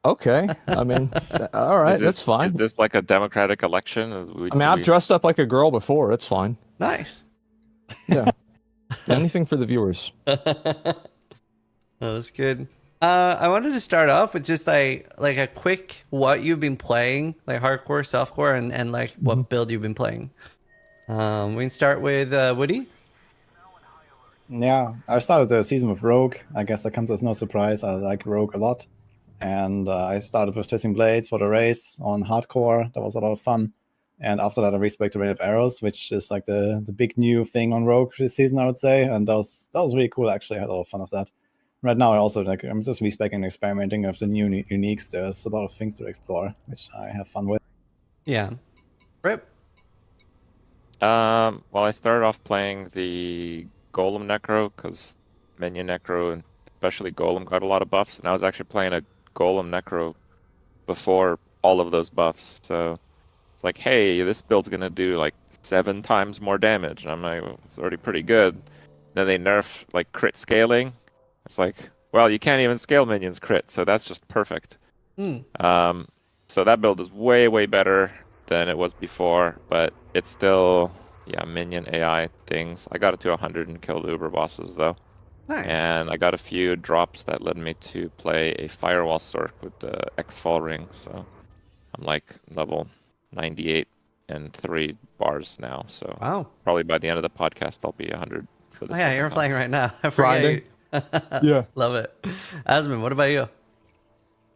Okay. I mean, all right, that's Is fine. this like a democratic election? I mean, I've dressed up like a girl before. It's fine. Nice. Yeah. Anything for the viewers. That was good. I wanted to start off with just like a quick what you've been playing, like hardcore, softcore, and like what build you've been playing. We can start with Woody. Yeah, I started the season with Rogue. I guess that comes as no surprise. I like Rogue a lot. And I started with testing blades for the race on hardcore. That was a lot of fun. And after that, I respec the Rain of Arrows, which is like the big new thing on Rogue this season, I would say. And that was really cool. Actually, I had a lot of fun with that. Right now, I also I'm just respecing and experimenting with the new uniques. There's a lot of things to explore, which I have fun with. Yeah. Rip. Well, I started off playing the Golem Necro because Minion Necro and especially Golem got a lot of buffs, and I was actually playing a Golem Necro before all of those buffs. So it's like, hey, this build's gonna do like 7 times more damage, and I'm like, well, it's already pretty good. Then they nerf like crit scaling. It's like, well, you can't even scale minions crit, so that's just perfect. So that build is way, way better than it was before, but it's still, yeah, minion AI things. I got it to 100 and killed Uber bosses, though. Nice. And I got a few drops that led me to play a Firewall Sorc with the X-Fall ring, so I'm like level 98 and 3 bars now, so Wow. probably by the end of the podcast I'll be 100 for the Oh yeah, you're second playing time. right now. I forget. Grinding. Yeah. Love it. Asmund, what about you?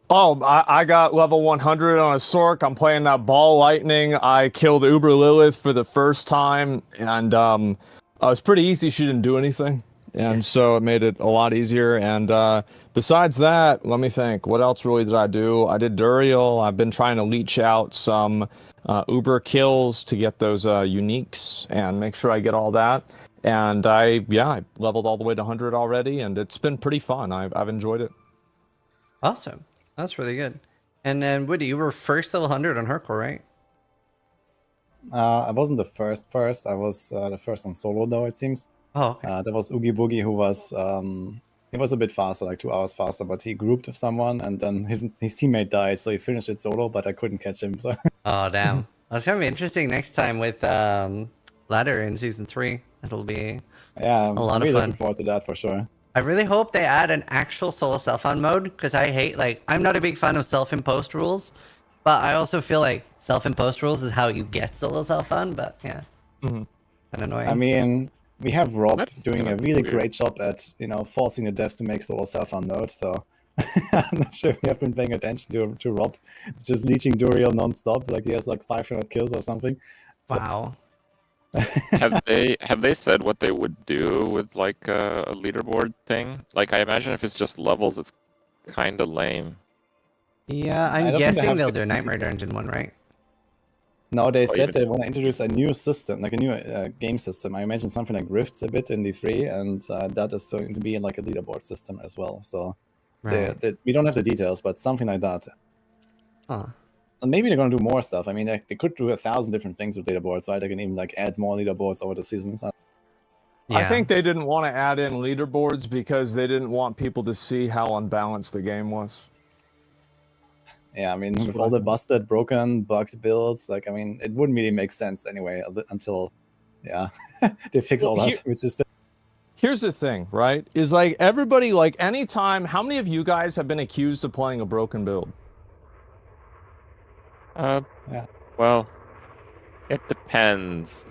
Oh, I got level 100 on a Sorc. I'm playing that Ball Lightning. I killed Uber Lilith for the first time, and it was pretty easy. She didn't do anything, and so it made it a lot easier. And besides that, let me think. What else really did I do? I did Duriel. I've been trying to leech out some Uber kills to get those uniques and make sure I get all that. And I leveled all the way to 100 already, and it's been pretty fun. I've enjoyed it. Awesome. That's really good. And then Woody, you were first level 100 on hardcore, right? I wasn't the first. I was the first on solo, though, it seems. Oh, okay. There was Oogie Boogie, who was he was a bit faster, like 2 hours faster, but he grouped with someone, and then his teammate died, so he finished it solo, but I couldn't catch him. So Oh, damn. That's gonna be interesting next time with ladder in season 3. It'll be yeah, a lot I'm of really fun. looking forward to that for sure. I really hope they add an actual solo self-found mode, because I hate, like, I'm not a big fan of self-imposed rules, but I also feel like self-imposed rules is how you get solo self-found, but yeah. Kind of annoying. I mean, we have Rob That's doing gonna a be really weird. great job at, forcing the devs to make solo self-found mode, so I'm not sure if you have been paying attention to Rob, just leeching Duriel non-stop, like he has like 500 kills or something. Wow. Have they said what they would do with like a leaderboard thing? Like I imagine if it's just levels, it's kind of lame. Yeah, I I'm don't think they guessing have- they'll do a Nightmare Dungeon one, right? No, they Or said even- they want to introduce a new system, like a new game system. I imagine something like Rifts a bit in D3, and that is going to be in like a leaderboard system as well. So Right. we don't have the details, but something like that. Huh. And maybe they're going to do more stuff. I mean, they could do 1,000 different things with leaderboards, right? They can even like add more leaderboards over the seasons. I think they didn't want to add in leaderboards because they didn't want people to see how unbalanced the game was. Yeah, I mean, with what I all the think. busted, broken, bugged builds, like, I mean, it wouldn't really make sense anyway until, yeah, they fix Well, all that, here- which is Here's the thing, right? Is like everybody, like anytime, how many of you guys have been accused of playing a broken build? Yeah. Well, it depends.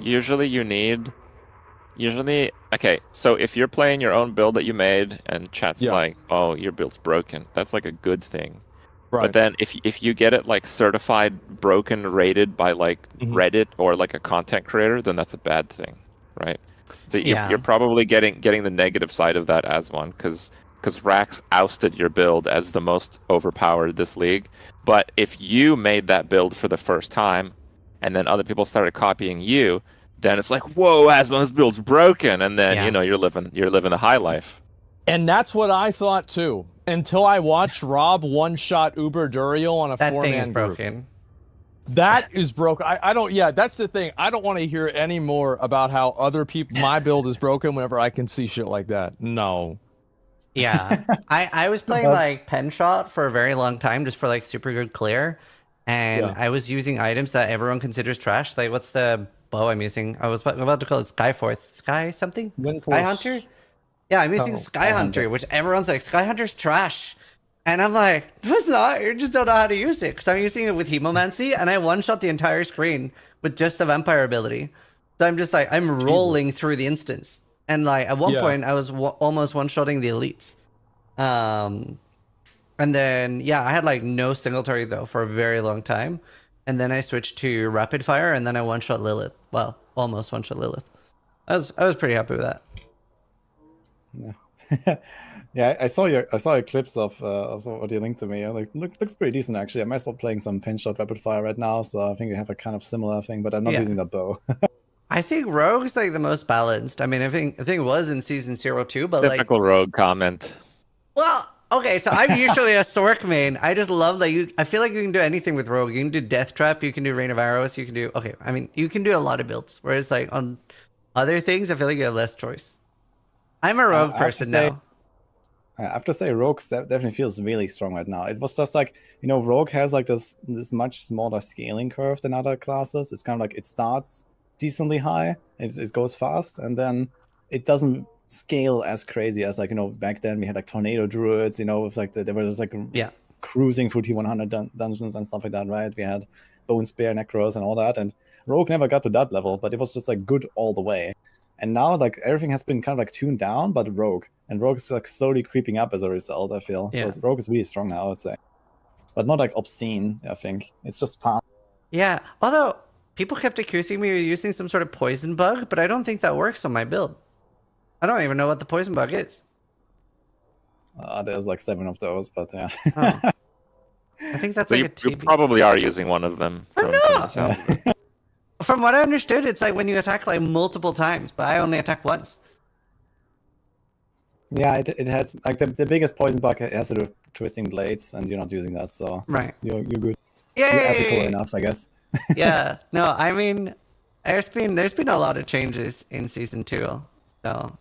Okay, so if you're playing your own build that you made and chat's Yeah. like, oh, your build's broken, that's like a good thing. Right. But then if you get it like certified broken rated by like Mhm. Reddit or like a content creator, then that's a bad thing, right? So Yeah. you're probably getting the negative side of that as one, because Rax ousted your build as the most overpowered this league. But if you made that build for the first time, and then other people started copying you, then it's like, whoa, Asmon's build's broken, and then Yeah. you're living the high life. And that's what I thought too, until I watched Rob one-shot Uber Duriel on a That thing is four-man group. broken. That is broken. I don't. Yeah, that's the thing. I don't want to hear any more about how other people my build is broken whenever I can see shit like that. No. Yeah, I was playing But- like pen shot for a very long time just for like super good clear, and Yeah. I was using items that everyone considers trash. Like what's the bow I'm using? I was about to call it Skyforce, Sky something, Windforce. Sky Hunter. Yeah, I'm using Oh, Sky Hunter, which everyone's like Sky Hunter's trash, and I'm like, no, it's not. You just don't know how to use it because I'm using it with Hemomancy, and I one shot the entire screen with just the vampire ability. So I'm just like I'm rolling through the instance. And like at one Yeah. point, I was almost one-shotting the elites. And then yeah, I had like no single target though for a very long time, and then I switched to rapid fire, and then I one-shot Lilith. Well, almost one-shot Lilith. I was pretty happy with that. Yeah. Yeah, I saw your clips of what you linked to me. Like, looks pretty decent actually. I'm also playing some pin shot rapid fire right now, so I think we have a kind of similar thing, but I'm not Yeah. using that bow. I think Rogue's like the most balanced. I mean, I think it was in season 02, but like, Typical rogue comment. well, okay, so I'm usually a Sork main. I just love that I feel like you can do anything with Rogue. You can do Death Trap, you can do Rain of Arrows, you can do, okay, I mean, you can do a lot of builds. Whereas like on other things, I feel like you have less choice. I'm a Rogue I have to person say- now. I have to say, Rogue definitely feels really strong right now. It was just like, Rogue has like this much smaller scaling curve than other classes. It's kind of like it starts decently high, it goes fast, and then it doesn't scale as crazy as like, back then we had like Tornado Druids, with like they were just like Yeah. cruising through T100 dungeons and stuff like that, right? We had Bone Spear, Necros, and all that, and Rogue never got to that level, but it was just like good all the way. And now like everything has been kind of like tuned down, but Rogue is like slowly creeping up as a result, I feel. Yeah. So Rogue is really strong now, I would say. But not like obscene, I think. It's just fun. Yeah, although people kept accusing me of using some sort of poison bug, but I don't think that works on my build. I don't even know what the poison bug is. There's like 7 of those, but yeah. Oh. I think that's So like you a TB. probably are using one of them. Oh, From, no! from the sound of it. From what I understood, it's like when you attack like multiple times, but I only attack once. Yeah, it has like the biggest poison bug has to do with twisting blades, and you're not using that, so Right. you're good. You're ethical Yay! enough, I guess. Yeah. No, I mean, there's been a lot of changes in season 2, so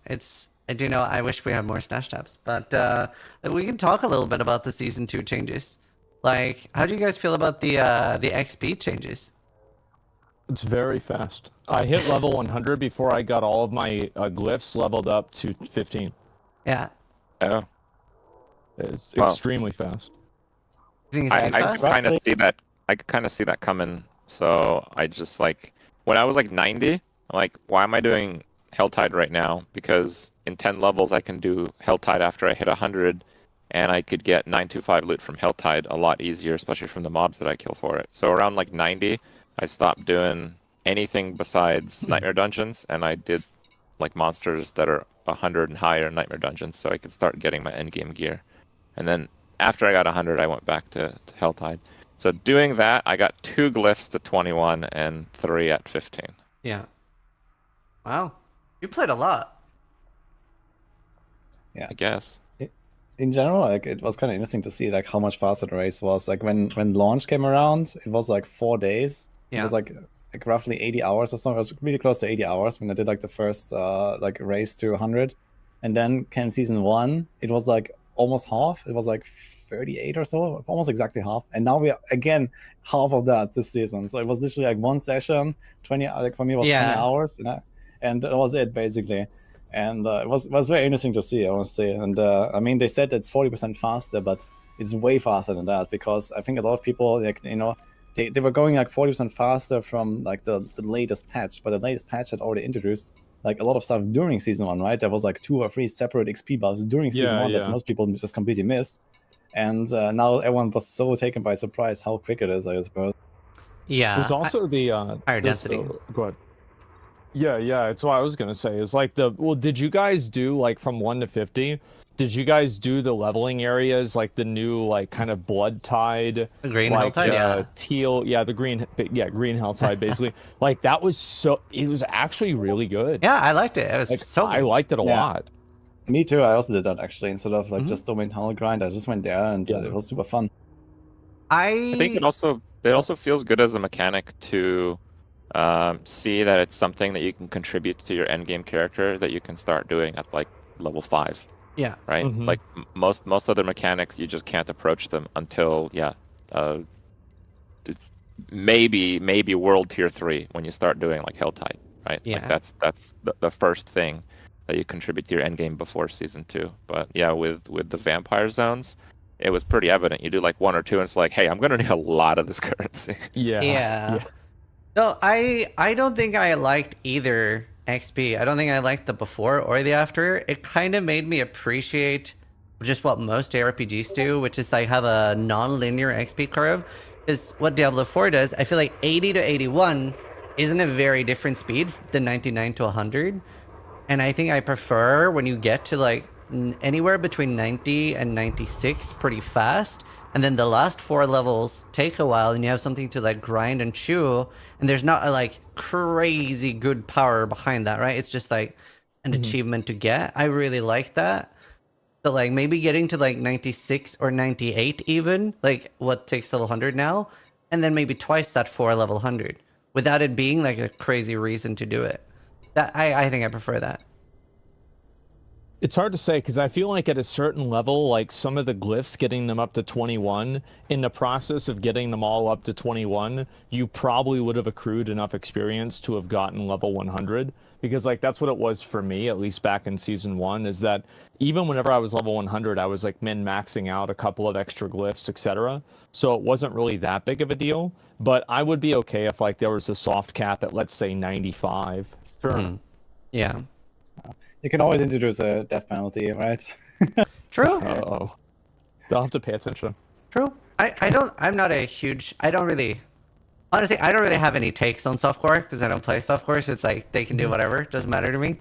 I do know. I wish we had more stash tabs, but we can talk a little bit about the season 2 changes. Like, how do you guys feel about the XP changes? It's very fast. I hit level 100 before I got all of my glyphs leveled up to 15. Yeah. Oh. It's Wow. extremely fast. You think it's too I fast? kind of Roughly. see that. I kind of see that coming. So I just like when I was like 90, I'm like, why am I doing Helltide right now? Because in 10 levels I can do Helltide after I hit 100, and I could get 925 loot from Helltide a lot easier, especially from the mobs that I kill for it. So around like 90, I stopped doing anything besides Nightmare Dungeons, and I did like monsters that are 100 and higher Nightmare Dungeons, so I could start getting my endgame gear. And then after I got 100, I went back to Helltide. So doing that, I got 2 glyphs to 21 and 3 at 15. Yeah. Wow. You played a lot. I guess. In general, like it was kind of interesting to see like how much faster the race was. Like when launch came around, it was like 4 days. It Yeah. was like roughly 80 hours or something. It was really close to 80 hours when I did like the first like race to 100. And then came season 1. It was like almost half. It was like 38 or so, almost exactly half. And now we are again half of that this season. So it was literally like one session, 20. Like for me, it was 20 hours, and that was it basically. And it was very interesting to see, honestly. And I mean, they said it's 40% faster, but it's way faster than that, because I think a lot of people, like, they were going like 40% faster from like the latest patch, but the latest patch had already introduced like a lot of stuff during season 1, right? There was like 2 or 3 separate XP buffs during season 1 that most people just completely missed. And now everyone was so taken by surprise how quick it is, I suppose. Yeah. It's also the higher density. Go ahead. Yeah. It's what I was gonna say. It's like did you guys do like from 1 to 50? Did you guys do the leveling areas like the new like kind of blood tide, The green like, Helltide, yeah. teal, the green Helltide basically. Like that was it was actually really good. Yeah, I liked it. It was Like, so I good. liked it a lot. Me too. I also did that actually. Instead of like just domain tunnel grind, I just went there, and it was super fun. I think it also feels good as a mechanic to see that it's something that you can contribute to your endgame character that you can start doing at like level 5. Yeah. right? Mhm. Like most other mechanics, you just can't approach them until uh, maybe world tier 3 when you start doing like Helltide, right? Like Yeah. that's the first thing that you contribute to your end game before season 2. But yeah, with the vampire zones, it was pretty evident. You do like 1 or 2, and it's like, hey, I'm gonna need a lot of this currency. Yeah. Yeah. No, I don't think I liked either XP. I don't think I liked the before or the after. It kind of made me appreciate just what most ARPGs do, which is like have a non-linear XP curve. Is what Diablo 4 does. I feel like 80 to 81 isn't a very different speed than 99 to 100. And I think I prefer when you get to like anywhere between 90 and 96 pretty fast. And then the last 4 levels take a while and you have something to like grind and chew. And there's not a like crazy good power behind that, right? It's just like an achievement to get. I really like that. So like maybe getting to like 96 or 98 even, like what takes level 100 now. And then maybe twice that for level 100 without it being like a crazy reason to do it. That I think I prefer that. It's hard to say because I feel like at a certain level, like some of the glyphs, getting them up to 21, in the process of getting them all up to 21, you probably would have accrued enough experience to have gotten level 100. Because like that's what it was for me, at least back in season 1, is that even whenever I was level 100, I was like min-maxing out a couple of extra glyphs, etc. So it wasn't really that big of a deal. But I would be okay if like there was a soft cap at, let's say, 95. Sure. Mhm. Yeah. You can always introduce a death penalty, right? True. Uh-oh. I'll have to pay attention. True. I'm not a huge, I don't really, honestly, I don't really have any takes on softcore because I don't play softcore. So it's like they can do whatever. It doesn't matter to me.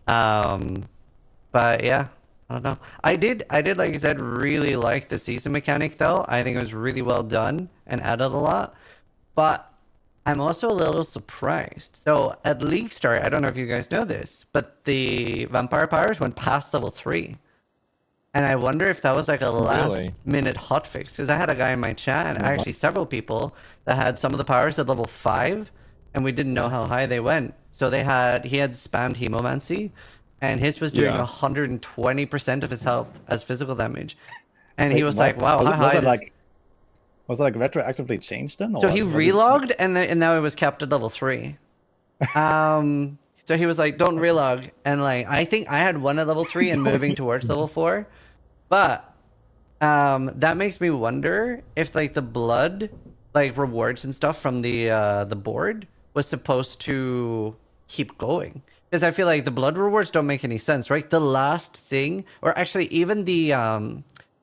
But yeah, I don't know. I did, like you said, really like the season mechanic though. I think it was really well done and added a lot. But I'm also a little surprised. So at League Start, I don't know if you guys know this, but the vampire powers went past level 3. And I wonder if that was like a last minute hotfix. Because I had a guy in my chat, and actually several people that had some of the powers at level 5, and we didn't know how high they went. So he had spammed Hemomancy, and his was doing 120% of his health as physical damage. And he was like, wow, how high is... Was it like retroactively changed then? So he relogged, and now it was capped at level 3. So he was like, don't relog. And like, I think I had one at level 3 and moving towards level 4. But that makes me wonder if like the blood, like rewards and stuff from the board was supposed to keep going. Because I feel like the blood rewards don't make any sense, right? The last thing, or actually even the,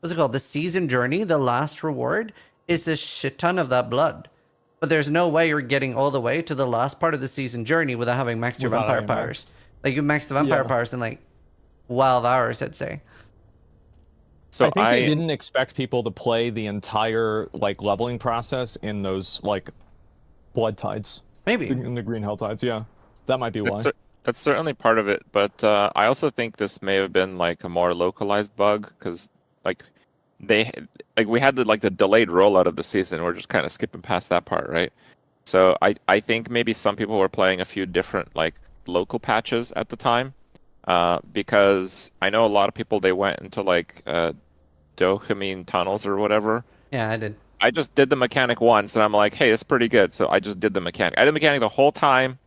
what's it called? The season journey, the last reward is a shit ton of that blood. But there's no way you're getting all the way to the last part of the season journey without having maxed your vampire powers. Like you max the vampire powers in like 12 hours, I'd say. So I think they didn't expect people to play the entire like leveling process in those like blood tides. Maybe. In the green hell tides, yeah. That might be why. That's certainly part of it, but I also think this may have been like a more localized bug because like we had the delayed rollout of the season. We're just kind of skipping past that part, right? So I think maybe some people were playing a few different like local patches at the time, because I know a lot of people, they went into like dopamine tunnels or whatever. Yeah, I did. I just did the mechanic once, and I'm like, hey, it's pretty good. So I just did the mechanic. I did the mechanic the whole time,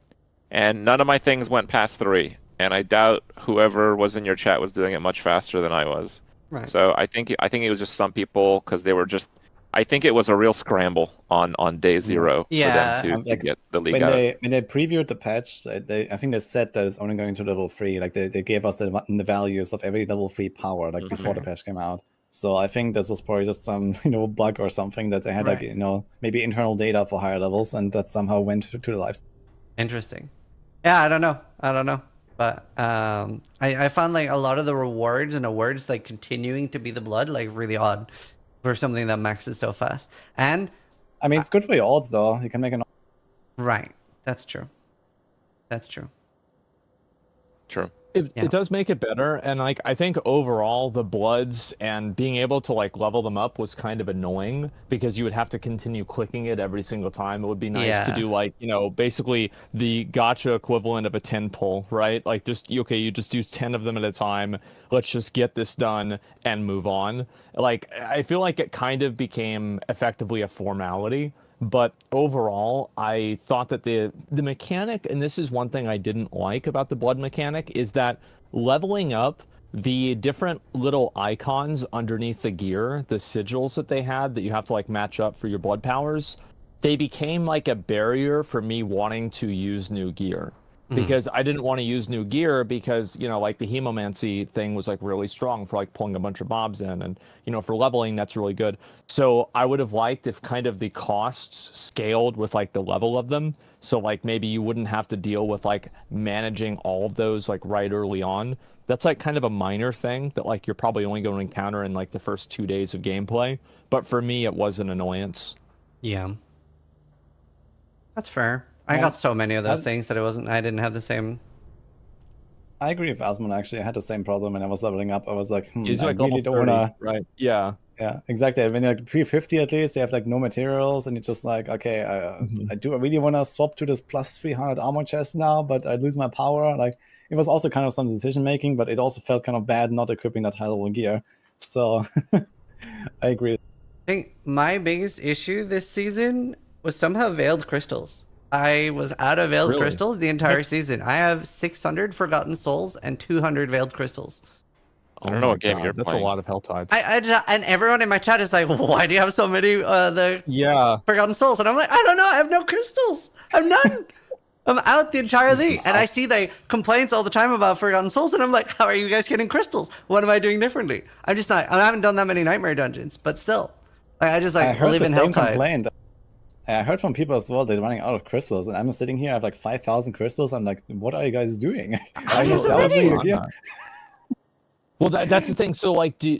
and none of my things went past 3. And I doubt whoever was in your chat was doing it much faster than I was. Right. So I think it was just some people because they were just. I think it was a real scramble on day 0 for them to get the league out. When they previewed the patch, I think they said that it's only going to level 3. Like they gave us the values of every level 3 power like before the patch came out. So I think this was probably just some bug or something that they had like maybe internal data for higher levels, and that somehow went to the live. Interesting. Yeah, I don't know. But I found like a lot of the rewards and awards like continuing to be the blood like really odd for something that maxes so fast. And I mean, it's good for your odds though. You can make an right. That's true. That's true. True. It does make it better, and like I think overall the bloods and being able to like level them up was kind of annoying because you would have to continue clicking it every single time. It would be nice to do like, you know, basically the gacha equivalent of a 10 pull, right? Like just okay, you just do 10 of them at a time. Let's just get this done and move on. Like I feel like it kind of became effectively a formality. But overall, I thought that the mechanic, and this is one thing I didn't like about the blood mechanic, is that leveling up the different little icons underneath the gear, the sigils that they had that you have to like match up for your blood powers, they became like a barrier for me wanting to use new gear. Because I didn't want to use new gear because, you know, like the hemomancy thing was like really strong for like pulling a bunch of mobs in, and, you know, for leveling that's really good. So I would have liked if kind of the costs scaled with like the level of them. So like maybe you wouldn't have to deal with like managing all of those like right early on. That's like kind of a minor thing that like you're probably only going to encounter in like the first 2 days of gameplay. But for me, it was an annoyance. Yeah. That's fair. I got so many of those things that I didn't have the same. I agree with Asmon, actually. I had the same problem when I was leveling up. I was like, I like really don't 30, want to. right? Yeah. Yeah, exactly. When you're like P50 at least, you have like no materials, and you're just like, okay, I really want to swap to this plus 300 armor chest now, but I lose my power. Like, it was also kind of some decision making, but it also felt kind of bad not equipping that high level gear. So I agree. I think my biggest issue this season was somehow veiled crystals. I was out of veiled crystals the entire season. I have 600 Forgotten Souls and 200 veiled crystals. I don't know what game you're playing. That's a lot of hell tides. And everyone in my chat is like, why do you have so many Forgotten Souls? And I'm like, I don't know. I have no crystals. I have none. I'm out the entire league. And I see the complaints all the time about Forgotten Souls. And I'm like, how are you guys getting crystals? What am I doing differently? I haven't done that many Nightmare dungeons, but still. I just like live in Helltide. I heard from people as well, they're running out of crystals, and I'm sitting here, I have like 5,000 crystals. I'm like, what are you guys doing? Are you salvaging your gear? Well, that's the thing. So, like, do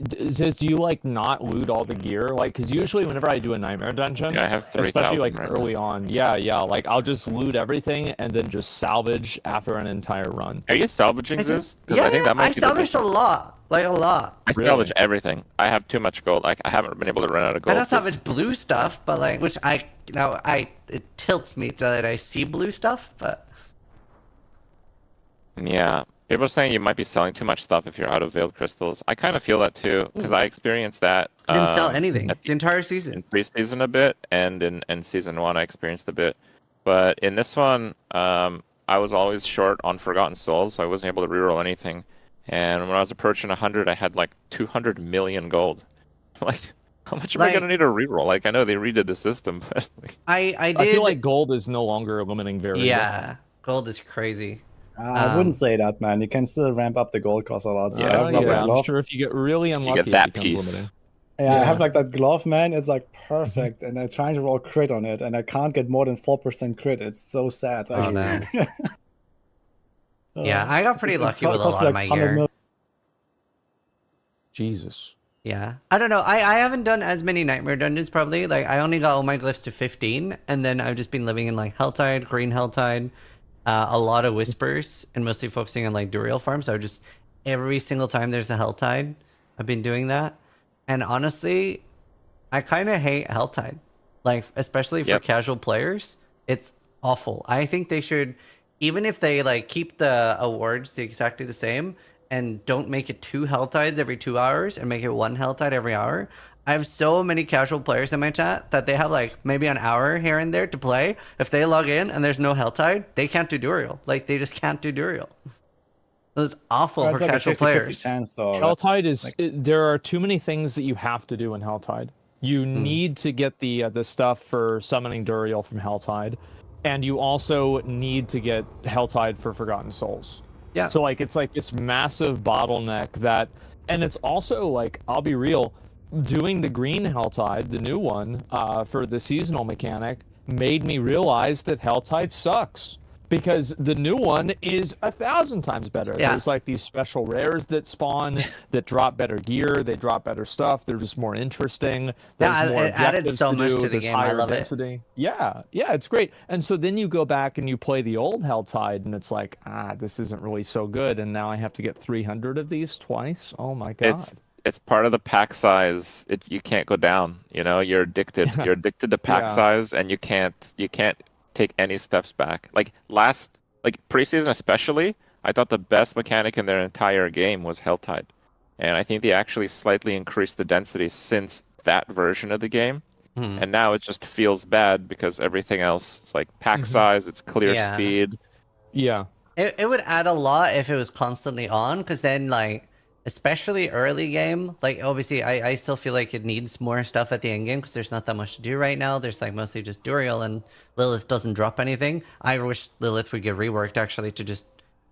you like not loot all the gear? Like, because usually whenever I do a Nightmare dungeon, I have 3,000 especially like right early on, like I'll just loot everything and then just salvage after an entire run. Are you salvaging this? Yeah, I salvaged a lot. Like a lot. I salvage everything. I have too much gold. Like I haven't been able to run out of gold. I don't salvage blue stuff, but like, which it tilts me that I see blue stuff, but yeah, people are saying you might be selling too much stuff if you're out of veiled crystals. I kind of feel that too because I experienced that. I didn't sell anything the entire season. In pre-season a bit, and in season 1 I experienced a bit, but in this one, I was always short on Forgotten Souls, so I wasn't able to reroll anything. And when I was approaching 100, I had like 200 million gold. Like, how much am I gonna need to reroll? Like, I know they redid the system, but like... I feel like gold is no longer a limiting variable. Yeah, gold is crazy. I wouldn't say that, man. You can still ramp up the gold cost a lot. So I'm sure if you get really unlucky, you get that it becomes piece. limiting. Yeah, I have like that glove, man. It's like perfect, and I'm trying to roll crit on it, and I can't get more than 4% crit. It's so sad. Like, oh no. Yeah, I got pretty lucky with a lot of my gear. Jesus. Yeah, I don't know. I haven't done as many Nightmare dungeons probably. Like I only got all my glyphs to 15, and then I've just been living in like Helltide, Green Helltide, a lot of Whispers, and mostly focusing on like Duriel farms. So just every single time there's a Helltide, I've been doing that. And honestly, I kind of hate Helltide, like especially for casual players. It's awful. I think they should. Even if they like keep the awards exactly the same and don't make it 2 Helltides every 2 hours and make it 1 Helltide every hour, I have so many casual players in my chat that they have like maybe an hour here and there to play. If they log in and there's no Helltide, they can't do Duriel. Like they just can't do Duriel. It's awful for like casual players. Chance, though. Helltide is there are too many things that you have to do in Helltide. You need to get the stuff for summoning Duriel from Helltide. And you also need to get Helltide for Forgotten Souls. Yeah. So like it's like this massive bottleneck that, and it's also like, I'll be real, doing the green Helltide, the new one, for the seasonal mechanic, made me realize that Helltide sucks. because the new one is 1,000 times better. Yeah. There's like these special rares that spawn that drop better gear, they drop better stuff, they're just more interesting. There's more it added objectives so to much do, to the there's game. I higher love it. density. Yeah, it's great. And so then you go back and you play the old Helltide, and it's like, this isn't really so good, and now I have to get 300 of these twice. Oh my god. It's part of the pack size. You can't go down. You know, you're addicted. You're addicted to pack size, and you can't take any steps back. Like preseason especially, I thought the best mechanic in their entire game was Helltide, and I think they actually slightly increased the density since that version of the game. And now it just feels bad because everything else, it's like pack size, it's clear speed. Yeah. It would add a lot if it was constantly on, because then like, especially early game, like obviously I still feel like it needs more stuff at the end game because there's not that much to do right now. There's like mostly just Duriel, and Lilith doesn't drop anything. I wish Lilith would get reworked actually to just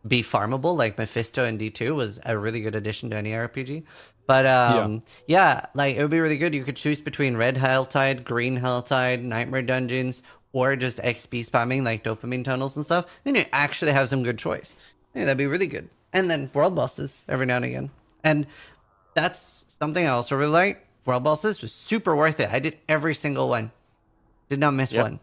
be farmable. Like Mephisto in D2 was a really good addition to any RPG. But yeah, like it would be really good. You could choose between red Helltide, green Helltide, nightmare dungeons, or just XP spamming like dopamine tunnels and stuff. Then you actually have some good choice. Yeah, that'd be really good. And then world bosses every now and again. And that's something I also really like. World bosses was super worth it. I did every single one. Did not miss one.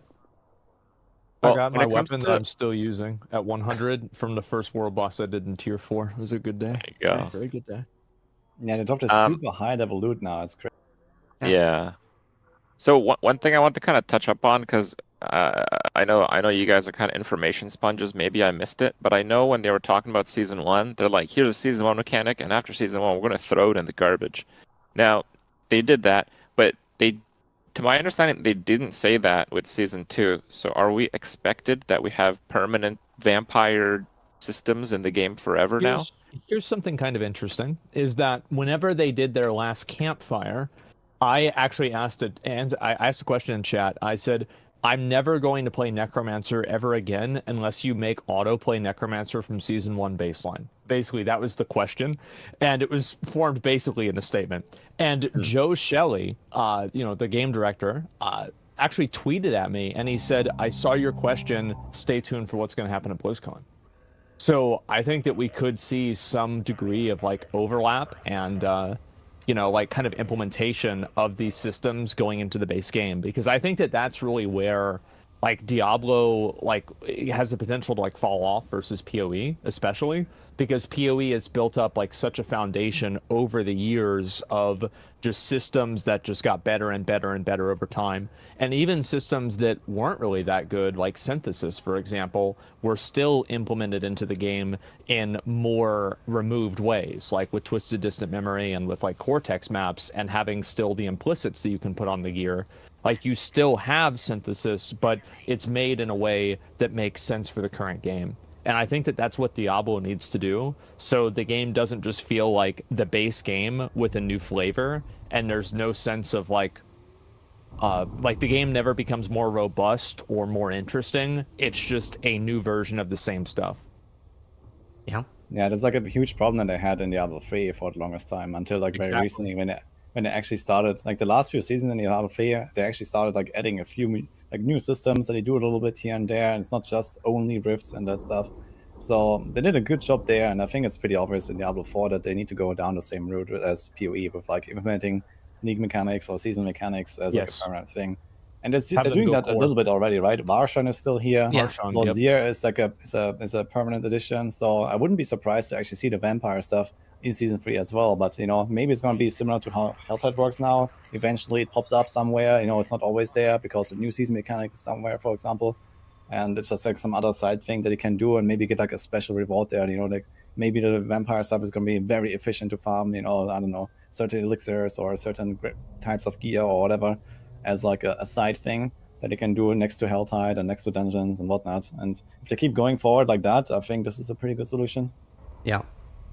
I got my weapon that I'm still using at 100 from the first world boss I did in tier 4. It was a good day. There you go. Very good day. Yeah, they dropped a super high level loot now. It's crazy. Yeah. So one thing I want to kind of touch up on, because I know you guys are kind of information sponges. Maybe I missed it, but I know when they were talking about season 1, they're like, here's a season 1 mechanic, and after season 1, we're going to throw it in the garbage. Now, they did that, but to my understanding, they didn't say that with season 2. So are we expected that we have permanent vampire systems in the game forever now? Here's something kind of interesting, is that whenever they did their last campfire, I actually asked it, and I asked a question in chat. I said, I'm never going to play Necromancer ever again unless you make autoplay Necromancer from season 1 baseline. Basically, that was the question, and it was formed basically in a statement. And Joe Shelley, the game director, actually tweeted at me, and he said, I saw your question, stay tuned for what's going to happen at BlizzCon. So I think that we could see some degree of like overlap and like kind of implementation of these systems going into the base game, because I think that that's really where like Diablo has the potential to like fall off versus PoE, especially because PoE has built up like such a foundation over the years of just systems that just got better and better and better over time. And even systems that weren't really that good, like Synthesis, for example, were still implemented into the game in more removed ways, like with Twisted Distant Memory and with like Cortex maps, and having still the implicits that you can put on the gear. Like you still have Synthesis, but it's made in a way that makes sense for the current game. And I think that that's what Diablo needs to do, so the game doesn't just feel like the base game with a new flavor, and there's no sense of like the game never becomes more robust or more interesting. It's just a new version of the same stuff. Yeah. Yeah, there's like a huge problem that they had in Diablo 3 for the longest time, until like very recently when they actually started, like the last few seasons in Diablo 3, they actually started like adding a few like new systems, and they do it a little bit here and there, and it's not just only rifts and that stuff. So they did a good job there, and I think it's pretty obvious in Diablo 4 that they need to go down the same route as PoE, with like implementing league mechanics or season mechanics as like a permanent thing. And they're doing that a little bit already, right? Varshan is still here. Yeah. Volzir is like is a permanent addition. So I wouldn't be surprised to actually see the vampire stuff in season 3 as well. But maybe it's going to be similar to how Helltide works now. Eventually it pops up somewhere. It's not always there because the new season mechanic is somewhere, for example. And it's just like some other side thing that you can do, and maybe get like a special reward there. Like maybe the vampire stuff is going to be very efficient to farm, I don't know, certain elixirs or certain types of gear or whatever, as like a side thing that you can do next to Helltide and next to dungeons and whatnot. And if they keep going forward like that, I think this is a pretty good solution. Yeah.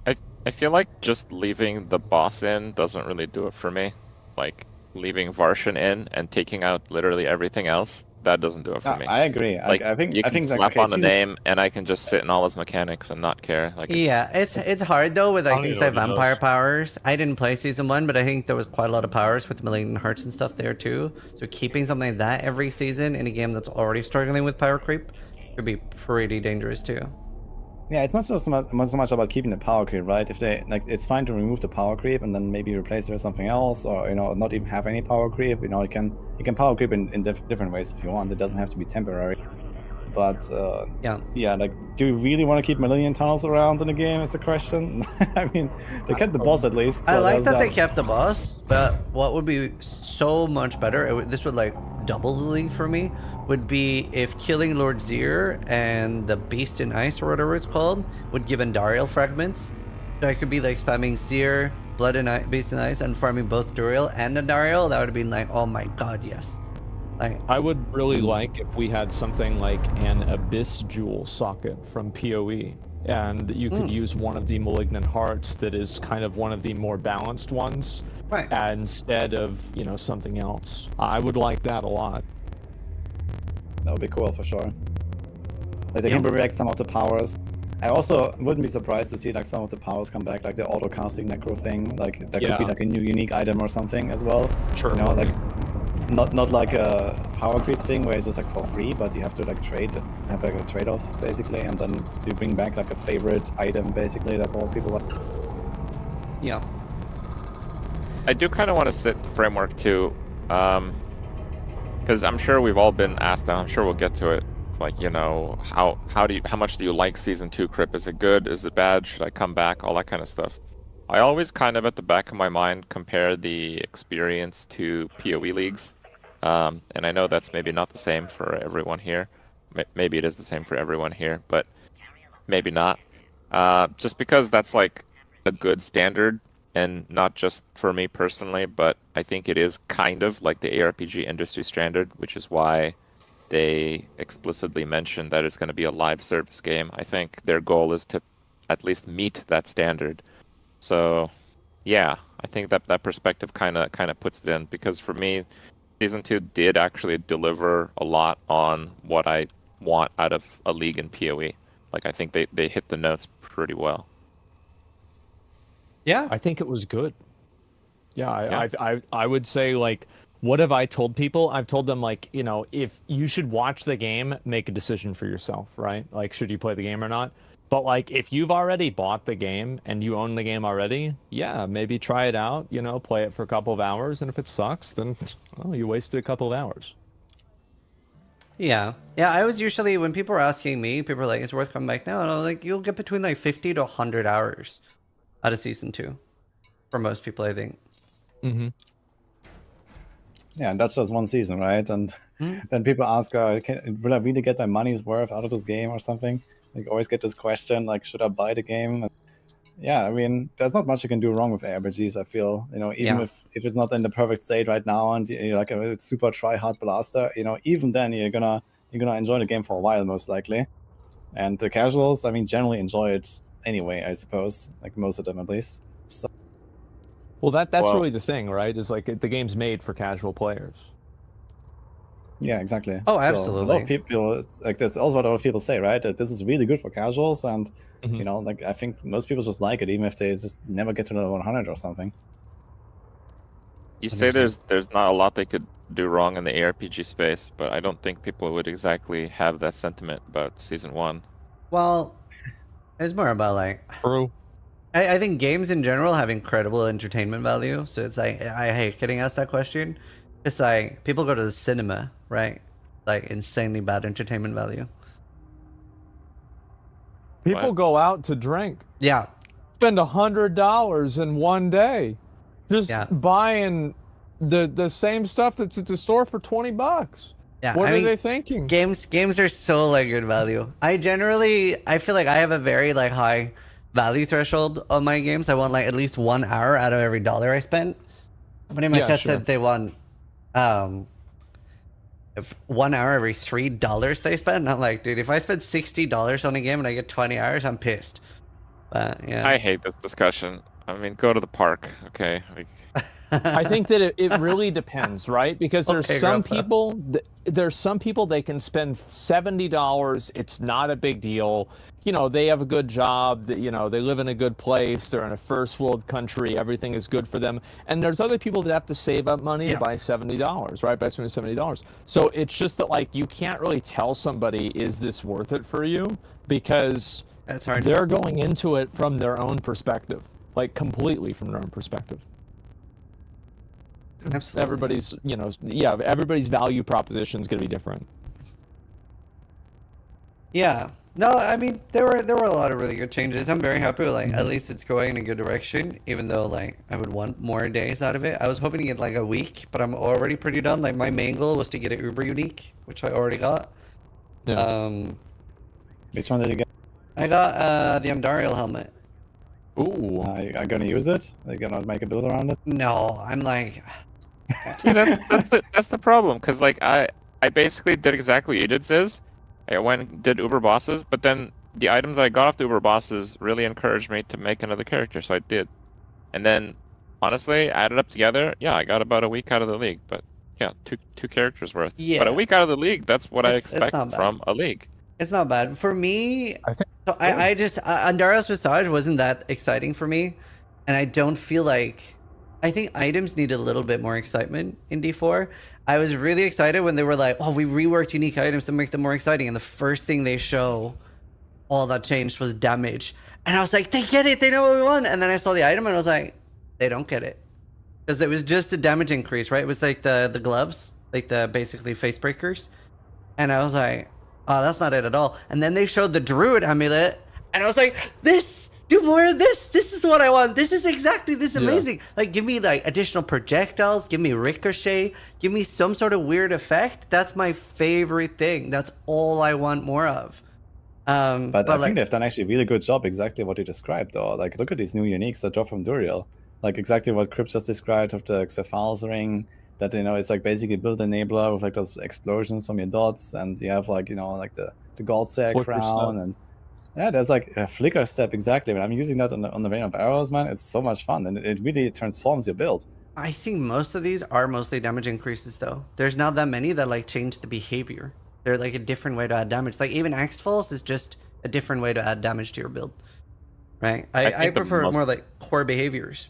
I feel like just leaving the boss in doesn't really do it for me. Like leaving Varshan in and taking out literally everything else, that doesn't do it for me. I agree. Like I think you can slap on the name, and I can just sit in all his mechanics and not care. Like Yeah, it's hard though with like things like vampire powers. I didn't play season 1, but I think there was quite a lot of powers with Malignant Hearts and stuff there too. So keeping something like that every season in a game that's already struggling with power creep, could be pretty dangerous too. Yeah, it's not so much about keeping the power creep, right? If they like, it's fine to remove the power creep and then maybe replace it with something else, or not even have any power creep. You can power creep in different ways if you want. It doesn't have to be temporary. But yeah, like, do you really want to keep Millennium Tunnels around in the game? Is the question. I mean, they kept the boss at least. So I like that they kept the boss, but what would be so much better? This would like double the league for me. Would be if killing Lord Zir and the Beast in Ice or whatever it's called would give Andariel fragments. So I could be like spamming Zir, Blood and Ice, Beast in Ice, and farming both Duriel and Andariel. That would have been like, oh my god, yes. Like, I would really like if we had something like an Abyss Jewel socket from PoE, and you could use one of the Malignant Hearts that is kind of one of the more balanced ones, right. instead of, something else. I would like that a lot. That would be cool for sure. Like, they can react some of the powers. I also wouldn't be surprised to see like some of the powers come back, like the auto casting necro thing. Like that could be like a new unique item or something as well. Sure. Like not like a power creep thing where it's just like for free, but you have to like have like a trade-off basically, and then you bring back like a favorite item basically that most people like. Yeah. I do kind of want to set the framework too, because I'm sure we've all been asked that. I'm sure we'll get to it. Like, how much do you like Season 2 Crip? Is it good? Is it bad? Should I come back? All that kind of stuff. I always kind of at the back of my mind compare the experience to PoE leagues. And I know that's maybe not the same for everyone here. Maybe it is the same for everyone here, but maybe not. Just because that's like a good standard, and not just for me personally, but I think it is kind of like the ARPG industry standard, which is why they explicitly mentioned that it's going to be a live service game. I think their goal is to at least meet that standard. So, yeah, I think that perspective kind of puts it in, because for me, Season 2 did actually deliver a lot on what I want out of a league in PoE. Like, I think they hit the notes pretty well. Yeah. I think it was good. Yeah, I would say, like, what have I told people? I've told them, like, if you should watch the game, make a decision for yourself, right? Like, should you play the game or not? But, like, if you've already bought the game and you own the game already, yeah, maybe try it out, play it for a couple of hours, and if it sucks, then, well, you wasted a couple of hours. Yeah. Yeah, I was usually, when people were asking me, people were like, it's worth coming back now, and I was like, you'll get between, like, 50 to 100 hours out of Season 2. For most people, I think. Mm-hmm. Yeah, and that's just one season, right? And then people ask, will I really get my money's worth out of this game or something? Like, always get this question, like, should I buy the game? And yeah, I mean, there's not much you can do wrong with ARPGs, I feel. Even if it's not in the perfect state right now, and you're like a super try-hard blaster, even then you're gonna enjoy the game for a while, most likely. And the casuals, I mean, generally enjoy it anyway, I suppose. Like, most of them, at least. So. Well, that's really the thing, right? Is like the game's made for casual players. Yeah, exactly. Oh, absolutely. So a lot of people, like, that's also what a lot of people say, right? That this is really good for casuals, and like, I think most people just like it, even if they just never get to level 100 or something. You say there's not a lot they could do wrong in the ARPG space, but I don't think people would exactly have that sentiment about Season 1. Well, it's more about, like... True. I think games in general have incredible entertainment value, so it's like, I hate getting asked that question. It's like, people go to the cinema, right? Like, insanely bad entertainment value. People go out to drink. Yeah. Spend $100 in one day. Just buying the same stuff that's at the store for $20. Yeah. What are they thinking? Games are so, like, good value. I feel like I have a very, like, high value threshold on my games. I want, like, at least 1 hour out of every $1 I spend. But in my test said they want 1 hour every $3 they spend. And I'm like, dude, if I spend $60 on a game and I get 20 hours, I'm pissed. But yeah, I hate this discussion. I mean, go to the park, okay? Like, I think that it really depends, right? Because there's Okay, some Grandpa. people, there's some people they can spend $70. It's not a big deal. You know, they have a good job. You know, they live in a good place. They're in a first world country. Everything is good for them. And there's other people that have to save up money to buy $70, right? By spending $70. So it's just that like you can't really tell somebody, is this worth it for you? Because That's hard. they're going into it from their own perspective, like completely from their own perspective. Absolutely. Everybody's, you know, yeah, everybody's value proposition is going to be different. Yeah. No, I mean there were a lot of really good changes. I'm very happy with, like, at least it's going in a good direction, even though like I would want more days out of it. I was hoping to get like a week, but I'm already pretty done. Like my main goal was to get it uber unique, which I already got. Yeah. Which one did you get? I got the Amdariel helmet. Ooh. Are you gonna use it? Are you gonna make a build around it? No, I'm like see, that's the problem, because like I basically did exactly what you did, Ziz. I went and did Uber bosses, but then the items that I got off the Uber bosses really encouraged me to make another character, so I did. And then, honestly, added up together, yeah, I got about a week out of the league, but yeah, two characters worth. Yeah. But a week out of the league, that's what I It's expect not bad. from a league. it's not bad for me. I think. So I just Andariel's Visage wasn't that exciting for me, and I don't feel like. I think items need a little bit more excitement in D4. I was really excited when they were like, "Oh, we reworked unique items to make them more exciting," and the first thing they show, all that changed was damage, and I was like, "They get it, they know what we want." And then I saw the item, and I was like, "They don't get it," because it was just a damage increase, right? It was like the gloves, like the basically face breakers, and I was like, "Oh, that's not it at all." And then they showed the druid amulet, and I was like, "This." Do more of this. This is what I want. This is exactly this Yeah. amazing. Like, give me like additional projectiles. Give me ricochet. Give me some sort of weird effect. That's my favorite thing. That's all I want more of. But I like, think they've done actually a really good job exactly what you described, though. Like, look at these new uniques that drop from Duriel. Like, exactly what Crypt just described of the Xephal's ring, that, you know, it's like basically build enabler with like those explosions from your dots, and you have like, you know, like the gold sack Flicker crown, step. and yeah, there's like a flicker step exactly. When I'm using that on the Rain of Arrows, man, it's so much fun, and it really transforms your build. I think most of these are mostly damage increases, though. There's not that many that like change the behavior. They're like a different way to add damage. Like even Axe Falls is just a different way to add damage to your build, right? I think the prefer most- more like core behaviors.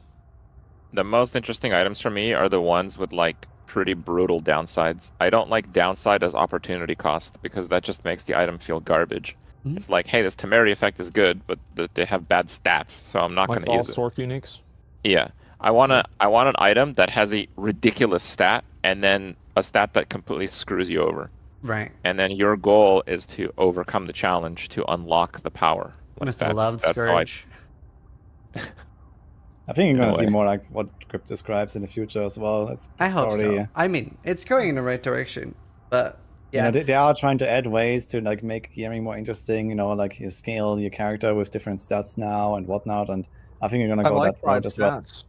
The most interesting items for me are the ones with like pretty brutal downsides. I don't like downside as opportunity cost, because that just makes the item feel garbage. Mhm. It's like, hey, this temerity effect is good, but they have bad stats, so I'm not Like going to all use it. Sork uniques. Yeah, I want an item that has a ridiculous stat, and then a stat that completely screws you over. Right. And then your goal is to overcome the challenge to unlock the power. Like, Mr. Loved that's how I- Scourge. I think you're In a gonna see way. more like what Crypt describes in the future as well. It's I hope already, so. I mean, it's going in the right direction, but you yeah. know, they are trying to add ways to like make gaming more interesting. You know, like you scale your character with different stats now and whatnot. And I think you're gonna I go like that 5 route as well. stats.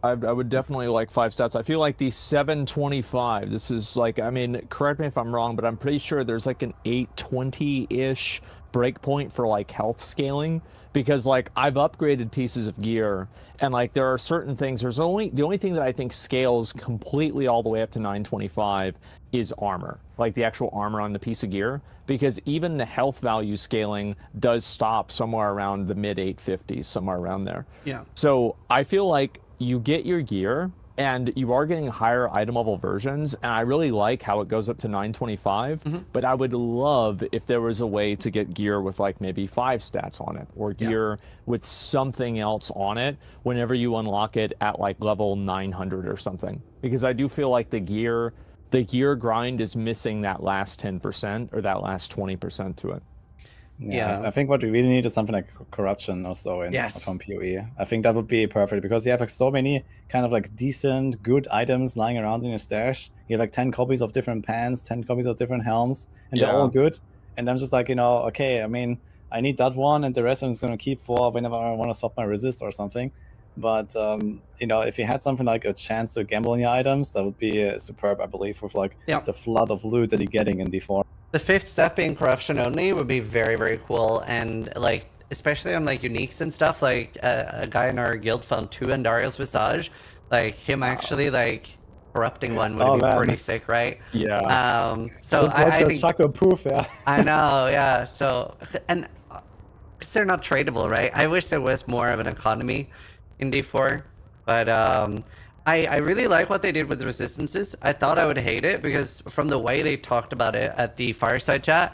I would definitely like 5 stats. I feel like the 725. This is like, I mean, correct me if I'm wrong, but I'm pretty sure there's like an 820-ish breakpoint for like health scaling, because like I've upgraded pieces of gear, and like there are certain things. The only thing that I think scales completely all the way up to 925 is armor, like the actual armor on the piece of gear, because even the health value scaling does stop somewhere around the mid 850s, somewhere around there. Yeah. So I feel like you get your gear and you are getting higher item level versions, and I really like how it goes up to 925, but I would love if there was a way to get gear with like maybe 5 stats on it, or gear with something else on it whenever you unlock it at like level 900 or something, because I do feel like the gear grind is missing that last 10% or that last 20% to it. Yeah. I think what we really need is something like corruption or so in Yes. from PoE. I think that would be perfect, because you have like so many kind of like decent, good items lying around in your stash. You have like 10 copies of different pants, 10 copies of different helms, and they're all Yeah. good. And I'm just like, you know, okay, I mean, I need that one, and the rest I'm just gonna keep for whenever I want to swap my resist or something. But you know, if you had something like a chance to gamble on your items, that would be superb, I believe, with like Yeah. the flood of loot that you're getting in D4. The 5th step being corruption only would be very, very cool. And like especially on like uniques and stuff. Like a guy in our guild found 2 Andariel's Visage. Like him actually like corrupting one would Oh, be man. pretty sick, right? Yeah. So This was I just think Shaco proof, yeah. I know, yeah. So and 'cause they're not tradable, right? I wish there was more of an economy in D4, but I really like what they did with resistances. I thought I would hate it because from the way they talked about it at the fireside chat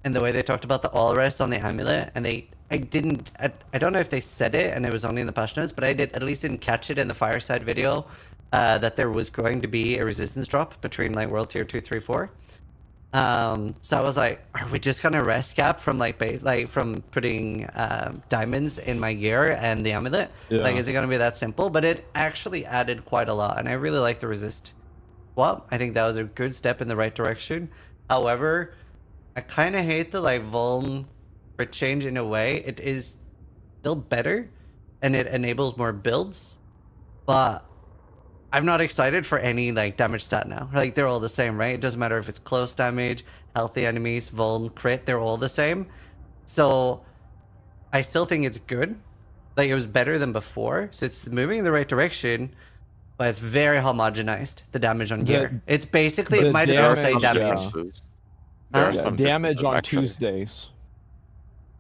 and the way they talked about the all rest on the amulet, and I don't know if they said it and it was only in the patch notes, but I at least didn't catch it in the fireside video that there was going to be a resistance drop between like world tier 2, 3, 4. So I was like, are we just gonna rest cap from from putting diamonds in my gear and the amulet? Yeah. Like, is it gonna be that simple? But it actually added quite a lot, and I really like the resist swap. I think that was a good step in the right direction. However, I kind of hate the like vuln crit change in a way. It is still better, and it enables more builds, but I'm not excited for any like damage stat now. Like they're all the same, right? It doesn't matter if it's close damage, healthy enemies, vuln, crit, they're all the same. So I still think it's good. Like it was better than before. So it's moving in the right direction, but it's very homogenized, the damage on gear. It's basically, the it might as well say damage, damage. There are Huh? some damage differences, on actually. Tuesdays.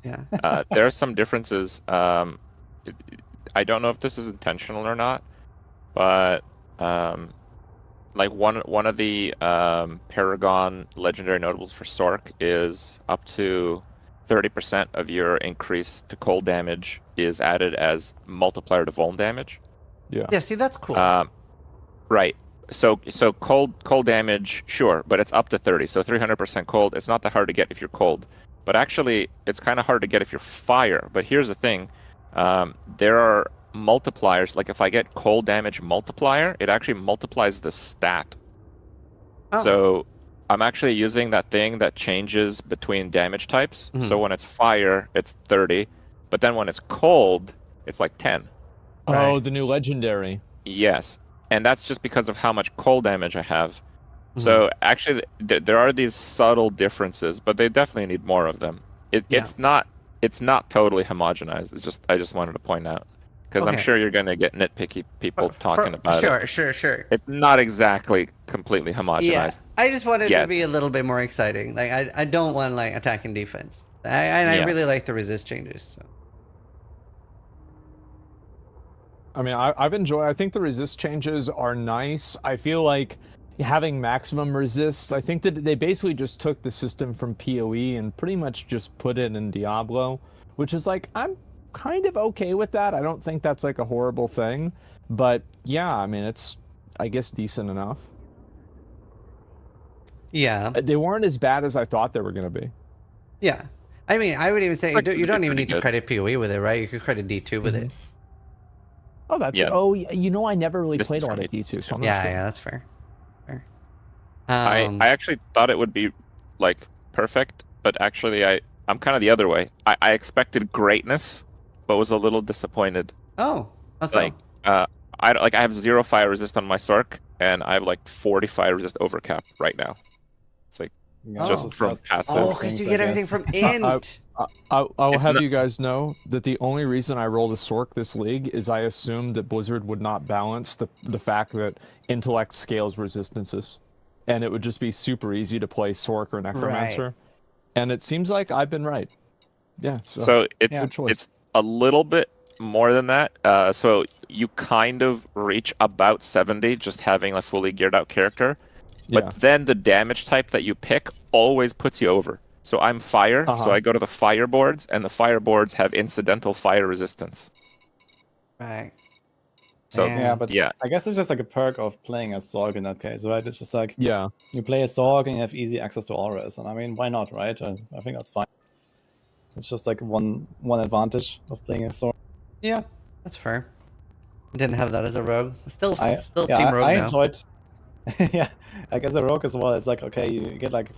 Yeah. There are some differences. I don't know if this is intentional or not, but like one of the Paragon legendary notables for Sork is up to 30% of your increase to cold damage is added as multiplier to vuln damage. Yeah. Yeah, see, that's cool. Right. So cold damage, sure, but it's up to 30. So 300% cold. It's not that hard to get if you're cold, but actually it's kind of hard to get if you're fire. But here's the thing: there are multipliers. Like if I get cold damage multiplier, it actually multiplies the stat. Oh. So I'm actually using that thing that changes between damage types. Mhm. So when it's fire, it's 30, but then when it's cold, it's like 10. Oh, Right. the new legendary. Yes, and that's just because of how much cold damage I have. Mm-hmm. So actually, there are these subtle differences, but they definitely need more of them. It's not totally homogenized. It's just I just wanted to point out because I'm Okay. sure you're gonna get nitpicky people talking about it. Sure. It's not exactly completely Yeah, homogenized. I just wanted Yet. to be a little bit more exciting. Like I don't want like attack and defense. I Yeah. really like the resist changes. So. I mean, I've enjoyed. I think the resist changes are nice. I feel like having maximum resist. I think that they basically just took the system from PoE and pretty much just put it in Diablo, which is like I'm kind of okay with that. I don't think that's like a horrible thing, but yeah, I mean it's I guess decent enough. Yeah, They weren't as bad as I thought they were gonna be. yeah. I mean, I would even say Like, you don't even pretty need to good. credit PoE with it, right? You could credit D2 with it. Oh, that's Yeah. oh, you know, I never really This played is a lot from of D2, so I'm Yeah, not sure. yeah, that's fair. Fair. I actually thought it would be like perfect, but actually I'm kind of the other way. I expected greatness, but was a little disappointed. Oh, that's Like I have 0 fire resist on my Sork, and I have like 40 fire resist overcap right now. It's like Yeah, just it's from passive. Oh, because you get everything from int. I will It's have not- you guys know that the only reason I rolled a Sork this league is I assumed that Blizzard would not balance the fact that intellect scales resistances, and it would just be super easy to play Sork or Necromancer, and it seems like I've been right. Yeah. So Yeah. choice. it's a little bit more than that. So you kind of reach about 70 just having a fully geared out character, but Yeah. then the damage type that you pick always puts you over. So I'm fire, so Uh-huh. I go to the fire boards, and the fire boards have incidental fire resistance. Right. So Yeah. Yeah, but yeah, I guess it's just like a perk of playing a Sorg in that case, right? It's just like Yeah. you play a Sorg and you have easy access to auras, and I mean, why not, right? I think that's fine. It's just like one advantage of playing a Sorg. Yeah, that's fair. Didn't have that as a rogue. Still I team rogue I now. enjoyed. Yeah, like as a rogue as well. It's like okay, you get like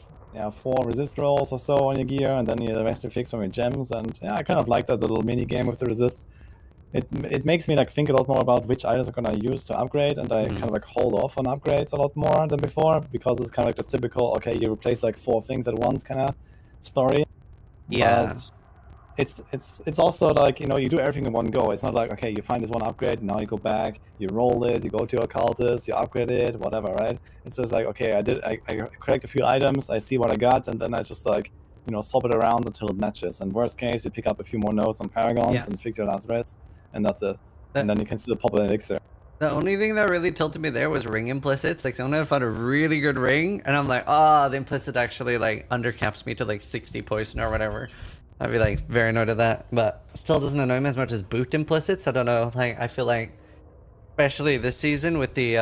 4 resist rolls or so on your gear, and then the rest you fix from your gems. And yeah, I kind of like that little mini game with the resist. It makes me like think a lot more about which items I'm gonna use to upgrade, and I kind of like hold off on upgrades a lot more than before because it's kind of like this typical okay, you replace like 4 things at once kind of story. Yeah. But it's also like, you know, you do everything in one go. It's not like, okay, you find this one upgrade, now you go back, you roll it, you go to your cultist, you upgrade it, whatever, right? It's just like, okay, I collect a few items, I see what I got, and then I just like, you know, swap it around until it matches. And worst case, you pick up a few more nodes on paragons and fix your last reds, and that's it. And then you can still pop an elixir. The only thing that really tilted me there was ring implicits. Like, someone had found a really good ring, and I'm like, oh, the implicit actually like undercaps me to like 60 poison or whatever. I'd be like very annoyed at that, but still doesn't annoy me as much as boot implicits. I don't know. Like, I feel like, especially this season with the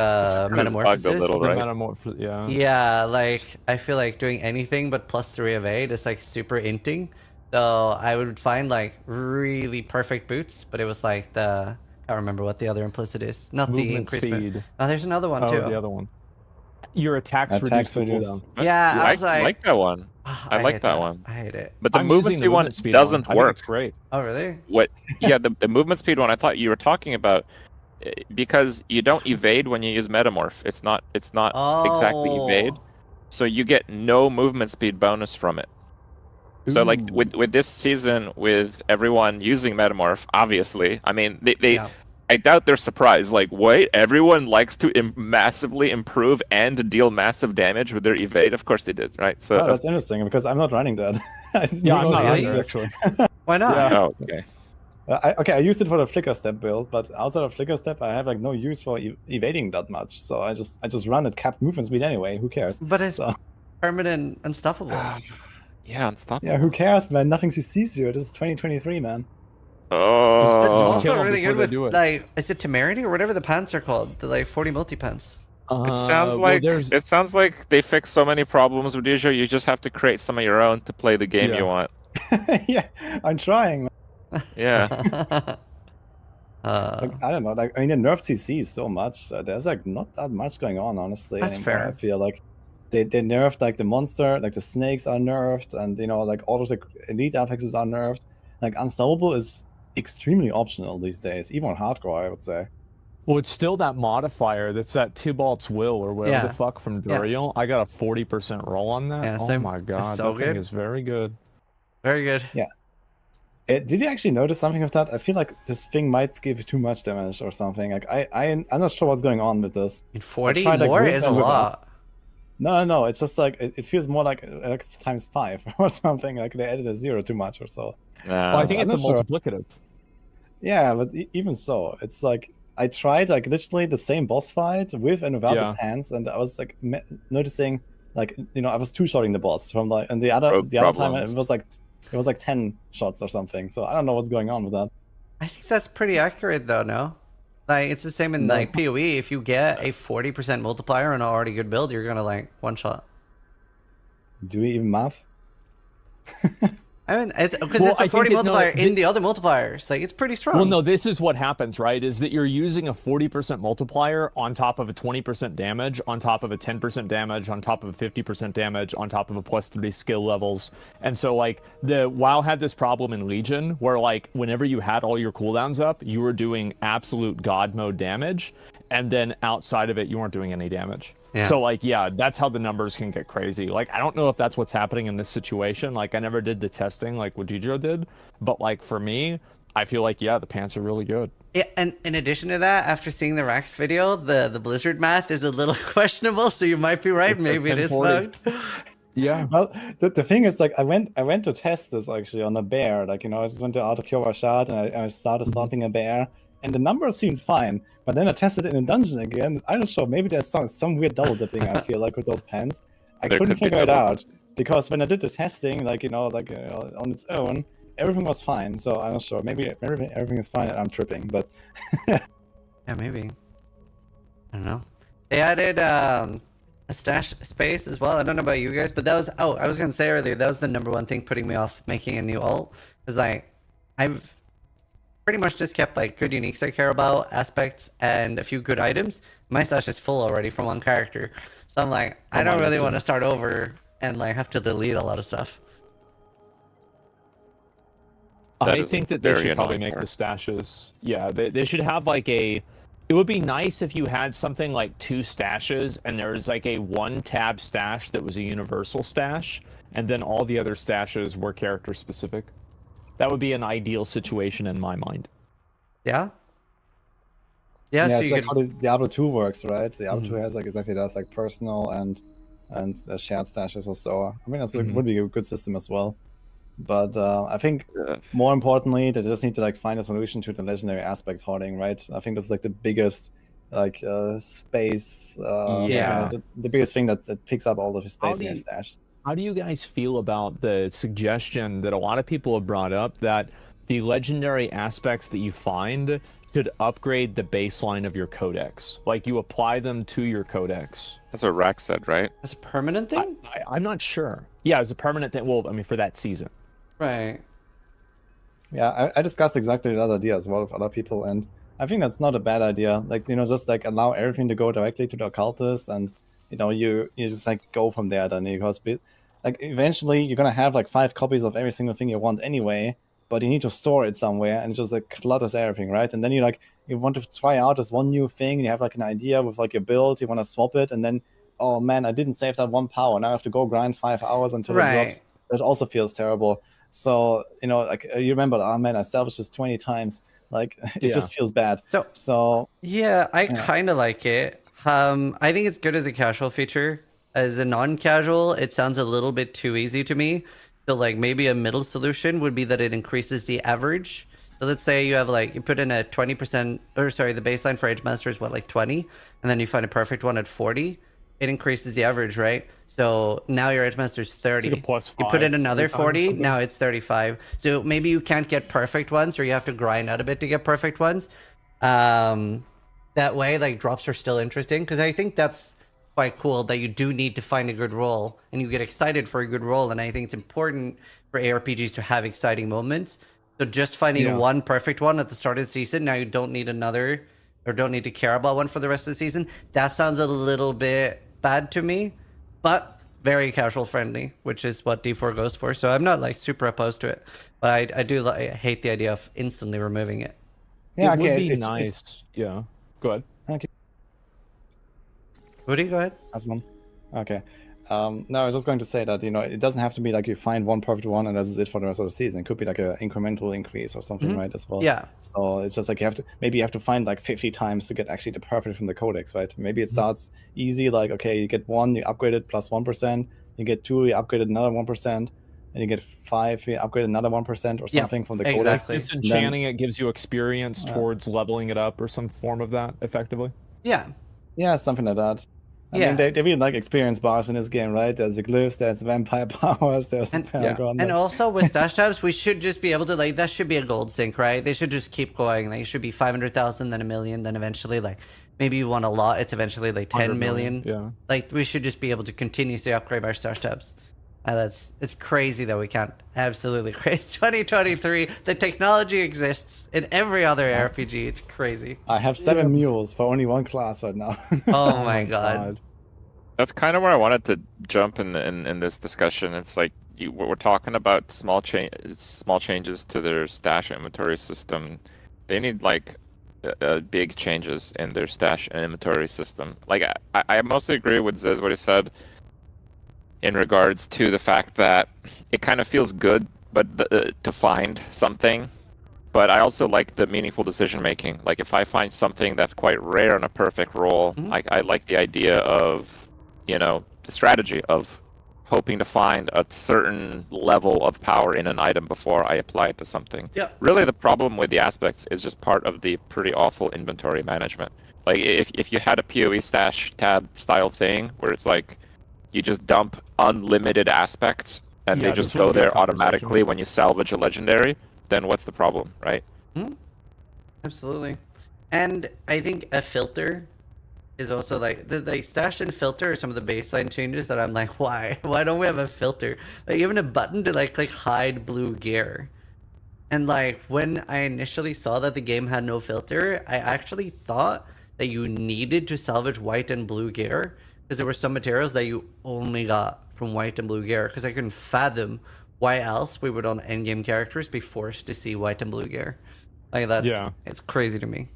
metamorphosis. A little, right? Yeah. Yeah, like I feel like doing anything but +3 of 8 is like super inting. So I would find like really perfect boots, but it was like the, I don't remember what the other implicit is. Not the Movement increased speed. Oh, there's another one too. Oh, the other one. Your attacks reduce the cooldown. Yeah, I was like that one. I like hate that one. I hate it. But the I'm movement using speed one doesn't I think work. it's great. Oh, really? What? Yeah, the movement speed one I thought you were talking about, because you don't evade when you use metamorph. It's not exactly evade, so you get no movement speed bonus from it. So like with this season, with everyone using metamorph, obviously, I mean they I doubt they're surprised. Like, wait, everyone likes to massively improve and deal massive damage with their evade. Of course they did, right? So that's interesting because I'm not running that. Yeah, I'm not running actually. Why not? Yeah. Oh, okay. I used it for the flicker step build, but outside of flicker step, I have like no use for evading that much. So I just run at capped movement speed anyway. Who cares? But it's permanent unstoppable. Yeah, unstoppable. Yeah, who cares, man? Nothing CCs you. This is 2023, man. Oh, It's kill also them really good before with they do it. like, is it temerity or whatever the pants are called? The like 40 multi pants. it sounds like they fixed so many problems with Ujo. You just have to create some of your own to play the game you want. Yeah, I'm trying. Yeah. Like, I don't know. Like, I mean, they nerfed CCs so much. There's like not that much going on, honestly. That's anymore. fair. I feel like they nerfed like the monster, like the snakes are nerfed, and you know, like all of the elite affixes are nerfed. Like unstoppable is extremely optional these days, even on hardcore, I would say. Well, it's still that modifier that's that Tybalt's Will or whatever the fuck from Duriel. I got a 40% roll on that. Yeah, oh same. my god, so that thing good. is very good. Very good. Yeah. Did you actually notice something of that? I feel like this thing might give too much damage or something. Like I'm not sure what's going on with this. 40 tried, like, more with is a and without. lot. No, it's just like it feels more like ×5 or something. Like they added a 0 too much or so. Well, I think I'm it's a not sure. multiplicative. Yeah, but even so, it's like I tried like literally the same boss fight with and without the pants, and I was like noticing like, you know, I was two-shotting the boss from like, and the other time it was like 10 shots or something. So I don't know what's going on with that. I think that's pretty accurate though, no? Like, it's the same in like PoE. If you get a 40% multiplier on an already good build, you're gonna like one shot. Do we even math? I mean, it's because it's a 40 multiplier in the other multipliers. Like, it's pretty strong. Well, no, this is what happens, right? Is that you're using a 40% multiplier on top of a 20% damage, on top of a 10% damage, on top of a 50% damage, on top of a +3 skill levels. And so, like, the WoW had this problem in Legion where, like, whenever you had all your cooldowns up, you were doing absolute god mode damage, and then outside of it, you weren't doing any damage. Yeah. So, like, yeah, that's how the numbers can get crazy. Like, I don't know if that's what's happening in this situation. Like, I never did the testing like what Gijo did. But, like, for me, I feel like, yeah, the pants are really good. Yeah, and in addition to that, after seeing the Rax video, the Blizzard math is a little questionable, so you might be right. Maybe it is bugged. Yeah. Well, the thing is, like, I went to test this, actually, on a bear. Like, you know, I just went to Art of Pure Shard, and I started stopping a bear. And the numbers seemed fine, but then I tested it in a dungeon again. I'm not sure, maybe there's some weird double dipping, I feel like, with those pants. I couldn't figure it out, because when I did the testing, like, you know, like on its own, everything was fine. So I'm not sure, maybe everything is fine and I'm tripping, but... Yeah, maybe. I don't know. They added a stash space as well. I don't know about you guys, but that was... Oh, I was going to say earlier, that was the #1 thing putting me off making a new ult. Because, like, I've pretty much just kept like good uniques I care about, aspects, and a few good items. My stash is full already from one character, so I'm like, I don't really want to start over and like have to delete a lot of stuff. I think that they should probably make the stashes. Yeah, they should have like a... It would be nice if you had something like 2 stashes and there's like a 1-tab stash that was a universal stash, and then all the other stashes were character specific. That would be an ideal situation in my mind. Yeah. Yeah, Yeah, so it's you like could. how the Diablo 2 works, right? Diablo 2 Mhm. has like exactly that, like personal and shared stashes or so. I mean, that's Mhm. would be a good system as well. But I think Yeah. more importantly, they just need to like find a solution to the legendary aspect hoarding, right? I think that's like the biggest like space, Yeah. the biggest thing that picks up all of the How space do in your you- stash. How do you guys feel about the suggestion that a lot of people have brought up that the legendary aspects that you find should upgrade the baseline of your codex? Like you apply them to your codex. That's what Rack said, right? That's a permanent thing? I'm not sure. Yeah, it's a permanent thing. Well, I mean, for that season. Right. Yeah, I discussed exactly that idea as well with other people, and I think that's not a bad idea. Like, just like allow everything to go directly to the occultist, and you just like go from there then, because like eventually you're gonna have like 5 copies of every single thing you want anyway, but you need to store it somewhere, and it just like clutters everything, right? And then you want to try out this one new thing, you have like an idea with like your build, you want to swap it, and then, oh man, I didn't save that 1 power, now I have to go grind 5 hours until it Right. drops. That also feels terrible. So, like you remember, oh man, I salvaged this 20 times. Like it Yeah. just feels bad. So yeah, I Yeah. kind of like it. I think it's good as a casual feature. As a non-casual, it sounds a little bit too easy to me. So like maybe a middle solution would be that it increases the average. So let's say you have like you put in a 20%, or sorry, the baseline for Edge Master is what, like 20, and then you find a perfect one at 40. It increases the average, right? So now your Edge Master is 30. It's like a plus You put 5 in another every time or 40, something. now it's 35. So maybe you can't get perfect ones, or you have to grind out a bit to get perfect ones. That way, like, drops are still interesting, because I think that's quite cool that you do need to find a good role, and you get excited for a good role, and I think it's important for ARPGs to have exciting moments. So just finding Yeah. one perfect one at the start of the season, now you don't need another, or don't need to care about one for the rest of the season. That sounds a little bit bad to me, but very casual friendly, which is what D4 goes for. So I'm not like super opposed to it, but I do hate the idea of instantly removing it. Yeah, It okay. would be it's- nice. Yeah. Go ahead. Okay, Woody, go ahead. that's one. Okay. No, I was just going to say that, it doesn't have to be like you find one perfect one and that's it for the rest of the season. It could be like an incremental increase or something, right, as well. Yeah. So it's just like maybe you have to find like 50 times to get actually the perfect from the codex, right? Maybe it starts easy, like, okay, you get 1, you upgrade it plus 1%, you get 2, you upgrade it another 1%, and you get 5, you upgrade another 1% or Yeah, something from the codex. exactly. Disenchanting it gives you experience towards leveling it up or some form of that, effectively. Yeah. Yeah, something like that. I Yeah. mean, they really like experience bars in this game, right? There's the glyphs, there's vampire powers, there's the Paragon. And also with stash tabs, we should just be able to, like, that should be a gold sync, right? They should just keep going. Like, it should be 500,000, then a million, then eventually, like, maybe you want a lot, it's eventually like 10 million. Yeah. Like, we should just be able to continuously upgrade our stash tabs. It's crazy that we can't. Absolutely crazy. 2023, the technology exists in every other RPG. It's crazy. I have 7 mules for only 1 class right now. Oh my god. That's kind of where I wanted to jump in this discussion. It's like we're talking about small changes to their stash inventory system. They need like big changes in their stash and inventory system. Like I mostly agree with Ziz what he said in regards to the fact that it kind of feels good, but to find something. But I also like the meaningful decision making. Like if I find something that's quite rare on a perfect roll, I like the idea of, the strategy of hoping to find a certain level of power in an item before I apply it to something. Yeah. Really, the problem with the aspects is just part of the pretty awful inventory management. Like if you had a PoE stash tab style thing where it's like you just dump unlimited aspects and they just go there automatically when you salvage a legendary, then what's the problem, right? Absolutely. And I think a filter is also like the stash and filter are some of the baseline changes that I'm like, why don't we have a filter, like even a button to like click hide blue gear. And like when I initially saw that the game had no filter, I actually thought that you needed to salvage white and blue gear because there were some materials that you only got from white and blue gear, because I couldn't fathom why else we would on endgame characters be forced to see white and blue gear like that. Yeah, it's crazy to me.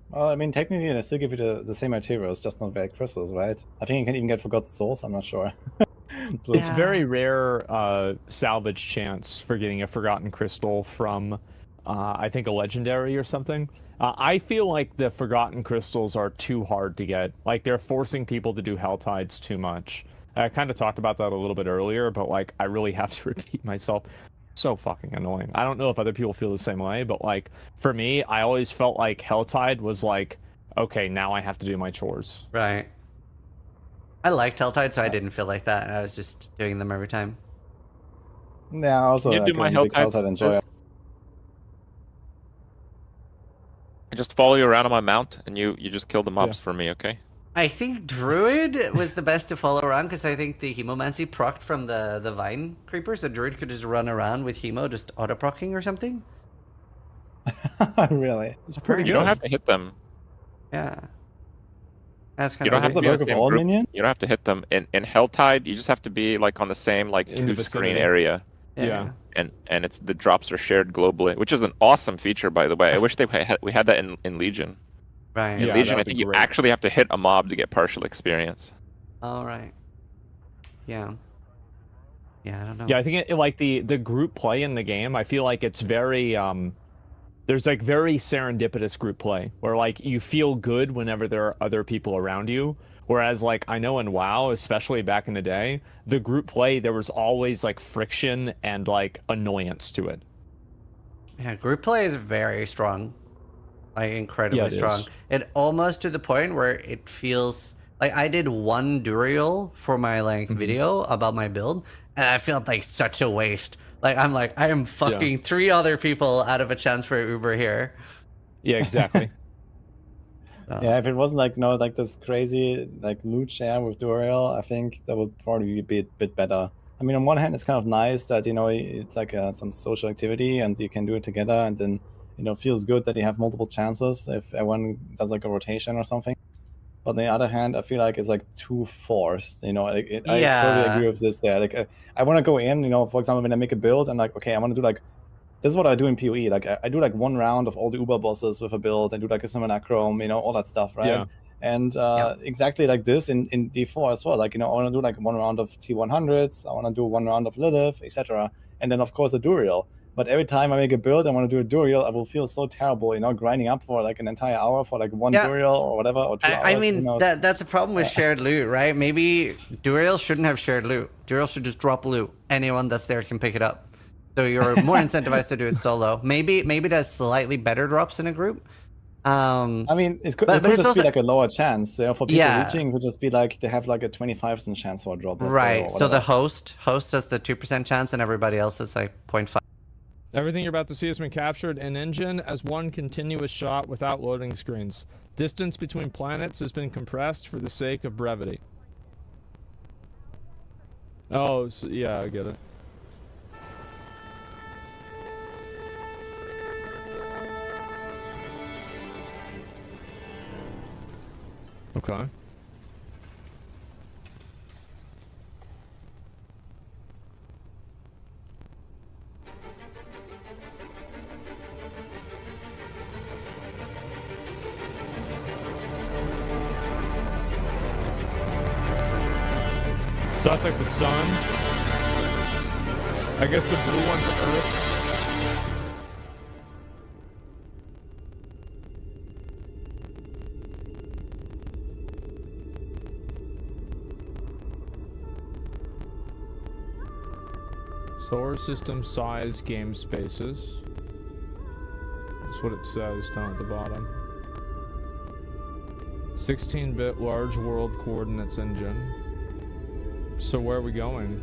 Well, I mean, technically, they still give you the same materials, just not very crystals, right? I think you can even get Forgotten Souls, I'm not sure. It's very rare salvage chance for getting a Forgotten Crystal from, I think, a Legendary or something. I feel like the Forgotten Crystals are too hard to get. Like, they're forcing people to do Helltides too much. I kind of talked about that a little bit earlier, but, like, I really have to repeat myself. So fucking annoying. I don't know if other people feel the same way, but, like, for me, I always felt like Helltide was like, okay, now I have to do my chores. Right. I liked Helltide, so I didn't feel like that. I was just doing them every time. Yeah, also Can you like do my a big Helltides? Helltide enjoyer. I just follow you around on my mount, and you just kill the mobs for me, okay? I think Druid was the best to follow around because I think the Hemomancy procced from the Vine Creeper, so Druid could just run around with Hemo just auto-procking or something. Really? It's pretty You good. don't have to hit them. Yeah. That's kind You don't of have to the be in work the of same all group. minions? You don't have to hit them. In Helltide, you just have to be like on the same like In the 2-screen vicinity. area. Yeah. And it's the drops are shared globally, which is an awesome feature, by the way. I wish we had that in Legion. Right. In Yeah, Legion, I that'd think be you great. actually have to hit a mob to get partial experience. All right. Yeah. Yeah, I don't know. Yeah, I think like the group play in the game, I feel like it's very there's like very serendipitous group play where like you feel good whenever there are other people around you. Whereas like I know in WoW, especially back in the day, the group play there was always like friction and like annoyance to it. Yeah, group play is very strong. Like incredibly Yeah, it strong. is. It almost to the point where it feels like I did one Duriel for my like video about my build, and I felt like such a waste. Like I am fucking 3 other people out of a chance for Uber here. Yeah, exactly. Yeah, if it wasn't like like this crazy like loot share with Duriel, I think that would probably be a bit better. I mean, on one hand, it's kind of nice that it's like some social activity and you can do it together, and then feels good that you have multiple chances if everyone does like a rotation or something. But on the other hand, I feel like it's like too forced. I totally agree with this there. Like I want to go in, for example, when I make a build, I'm like, okay, I want to do like. This is what I do in PoE. Like I do like one round of all the Uber bosses with a build and do like a simulacrum, all that stuff, right? Yeah. And exactly like this in D4 as well. Like I want to do like one round of T100s. I want to do one round of Lilith, etc. And then of course a Duriel. But every time I make a build, I want to do a Duriel, I will feel so terrible, grinding up for like an entire hour for like one Duriel or whatever, or 2 hours. I mean, that's a problem with shared loot, right? Maybe Duriel shouldn't have shared loot. Duriel should just drop loot. Anyone that's there can pick it up. So you're more incentivized to do it solo. Maybe there's slightly better drops in a group. I mean, it could but just it's also, be like a lower chance. For people reaching, it would just be like they have like a 25% chance for a drop. Right. So the host has the 2% chance, and everybody else is like 0.5. Everything you're about to see has been captured in engine as one continuous shot without loading screens. Distance between planets has been compressed for the sake of brevity. Oh, so, yeah, I get it. Okay. So that's like the sun. I guess the blue one's Earth. Solar system size game spaces. That's what it says down at the bottom. 16-bit large world coordinates engine. So where are we going?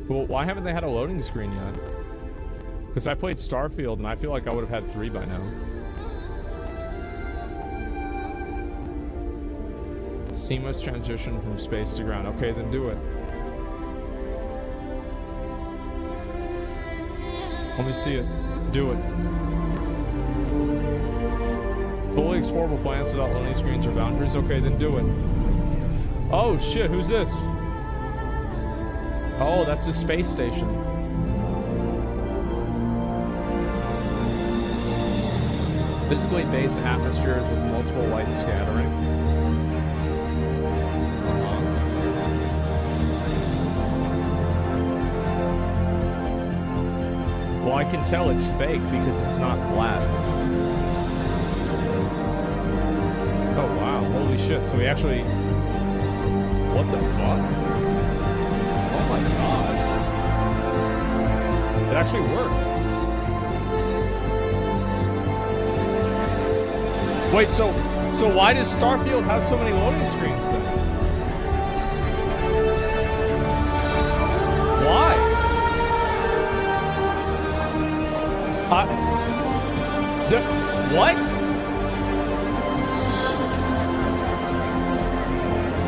Well, why haven't they had a loading screen yet? Because I played Starfield and I feel like I would have had 3 by now. Seamless transition from space to ground. Okay, then do it. Let me see it. Do it. Fully explorable planets without loading screens or boundaries. Okay, then do it. Oh shit, who's this? Oh, that's the space station. Physically based atmospheres with multiple light scattering. Well, I can tell it's fake because it's not flat. Oh wow, holy shit. So we actually... What the fuck? Oh my god. It actually worked. Wait, so why does Starfield have so many loading screens then? Why? What?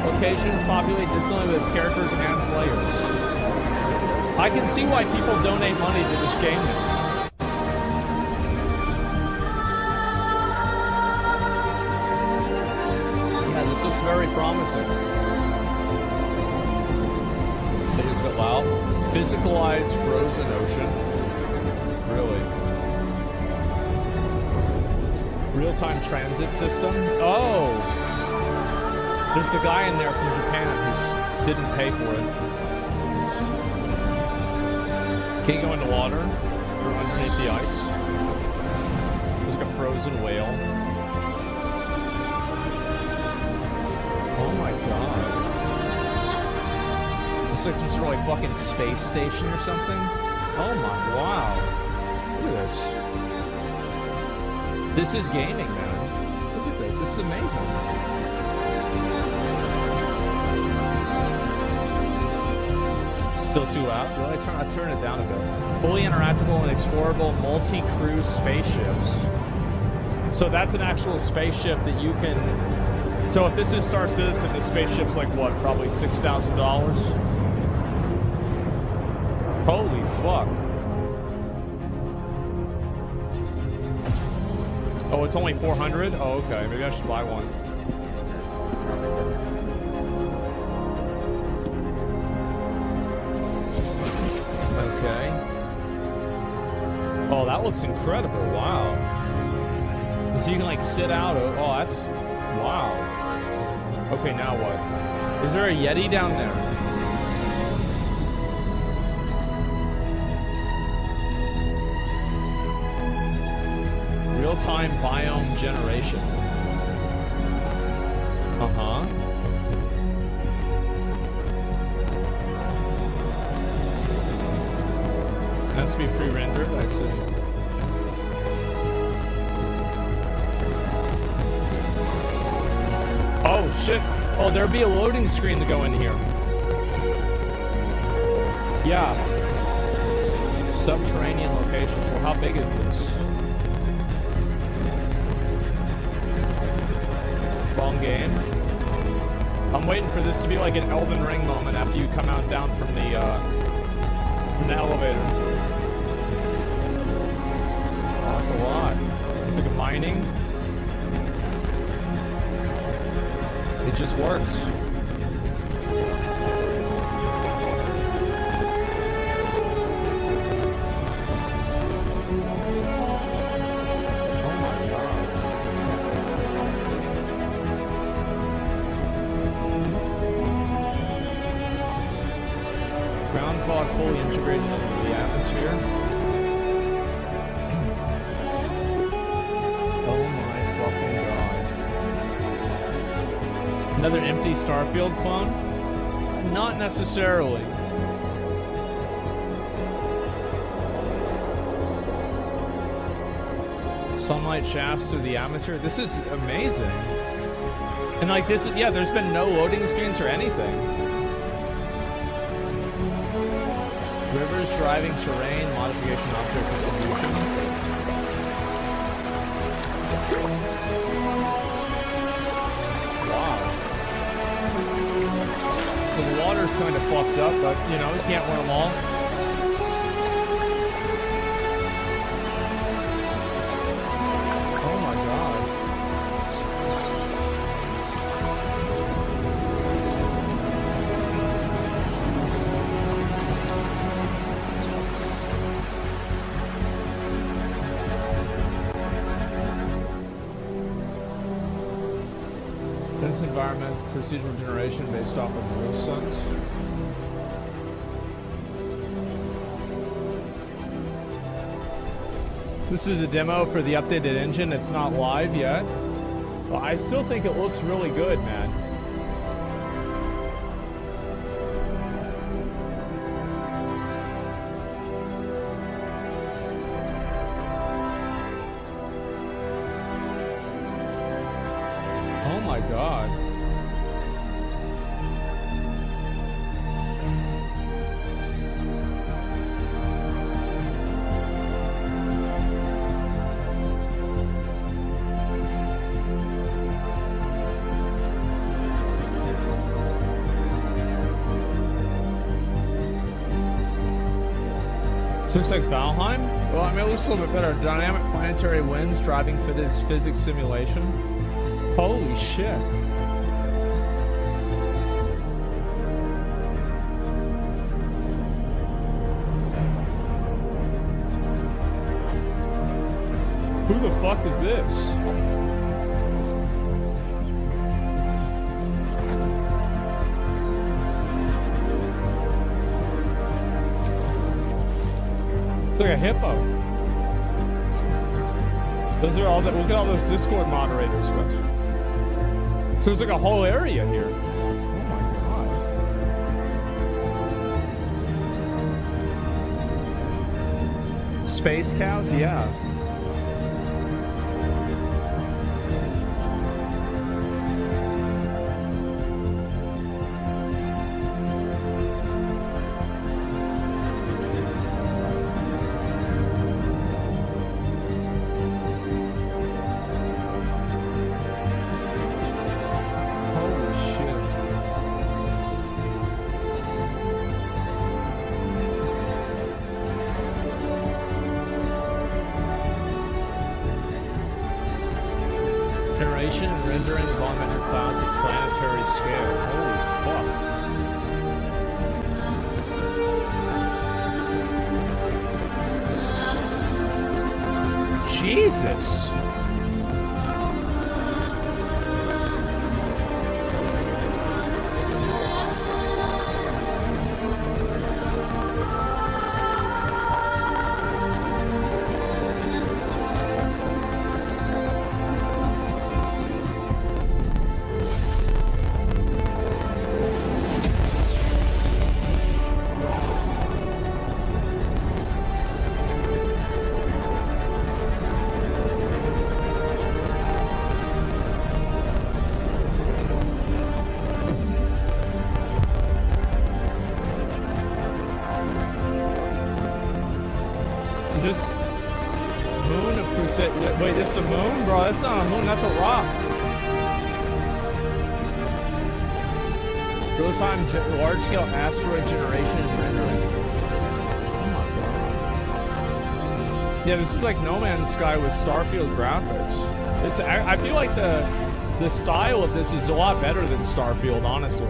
Locations populate instantly with characters and players. I can see why people donate money to this game now. Yeah, this looks very promising. It is a bit loud. Physicalized frozen ocean. Really? Real-time transit system? Oh! There's a guy in there from Japan who didn't pay for it. Can you go into water? Or underneath the ice? There's like a frozen whale. Oh my god. It's like some sort of like fucking space station or something. Oh my, wow. Look at this. This is gaming, man. Look at this. This is amazing. Still too loud? Well, I turn it down a bit. Fully interactable and explorable multi-cruise spaceships. So that's an actual spaceship that you can... So if this is Star Citizen, this spaceship's like what? Probably $6,000? Holy fuck. Oh, it's only 400? Oh, okay. Maybe I should buy one. Okay. Oh, that looks incredible. Wow. So you can like sit out. Oh, that's... Wow. Okay, now what? Is there a Yeti down there? Real-time biome generation. Uh-huh. Has to be pre-rendered, I see. Oh shit! Oh, there'd be a loading screen to go in here. Yeah. Subterranean location. Well, how big is this? Wrong game. I'm waiting for this to be like an Elden Ring moment after you come out down from the elevator. Oh, that's a lot. It's like a mining. It just works. Oh my god. Ground fog fully integrated into the atmosphere. Oh my fucking god. Another empty Starfield clone? Not necessarily. Sunlight shafts through the atmosphere. This is amazing. And like this, yeah, there's been no loading screens or anything. Rivers, driving, terrain, modification, object distribution. Wow. So the water's kind of fucked up, but you know, you can't win them all. Oh my god. Dense environment, procedural generation based off of real suns. This is a demo for the updated engine. It's not live yet. Well, I still think it looks really good, man. Oh my god. This looks like Valheim. Well, I mean, it looks a little bit better. Dynamic planetary winds, driving physics simulation. Holy shit. Who the fuck is this? It's like a hippo. Those are all the, look at all those Discord moderators. So there's like a whole area here. Oh my god. Space cows? Yeah. Generation and rendering volumetric clouds at planetary scale. Holy fuck. Jesus. This moon of Crusade? Wait, this is a moon? Bro, that's not a moon, that's a rock. Real-time large-scale asteroid generation and rendering. Oh my god. Yeah, this is like No Man's Sky with Starfield graphics. It's I feel like the style of this is a lot better than Starfield, honestly.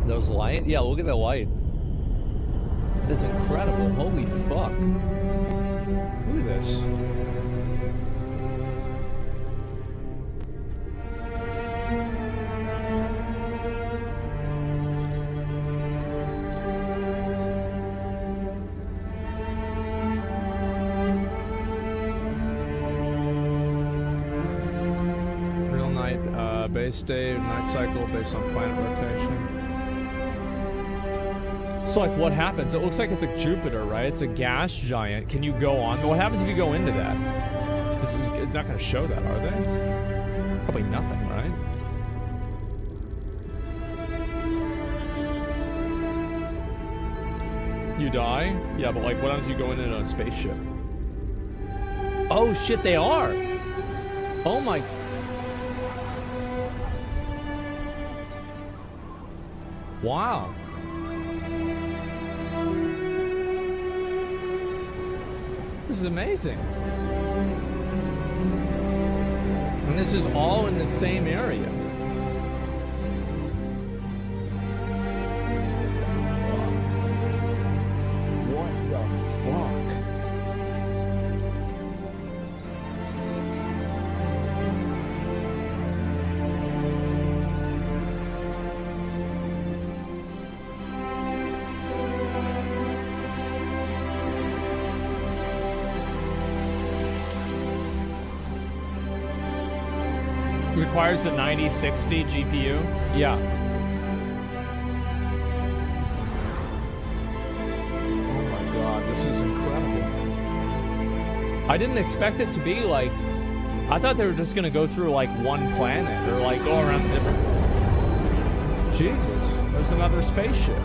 Those light? Yeah, look at the light. It is incredible. Holy fuck. Look at this. Real night, base day, night cycle based on planet rotation. So like what happens? It looks like it's like Jupiter, right? It's a gas giant. Can you go on? What happens if you go into that? It's not going to show that, are they? Probably nothing, right? You die? Yeah, but like what happens if you go in a spaceship? Oh shit, they are! Oh my... Wow. This is amazing. And this is all in the same area. What the fuck? requires a 9060 GPU. Yeah. Oh my god, this is incredible. I didn't expect it to be like... I thought they were just gonna go through like one planet or like go around the different... Jesus, there's another spaceship.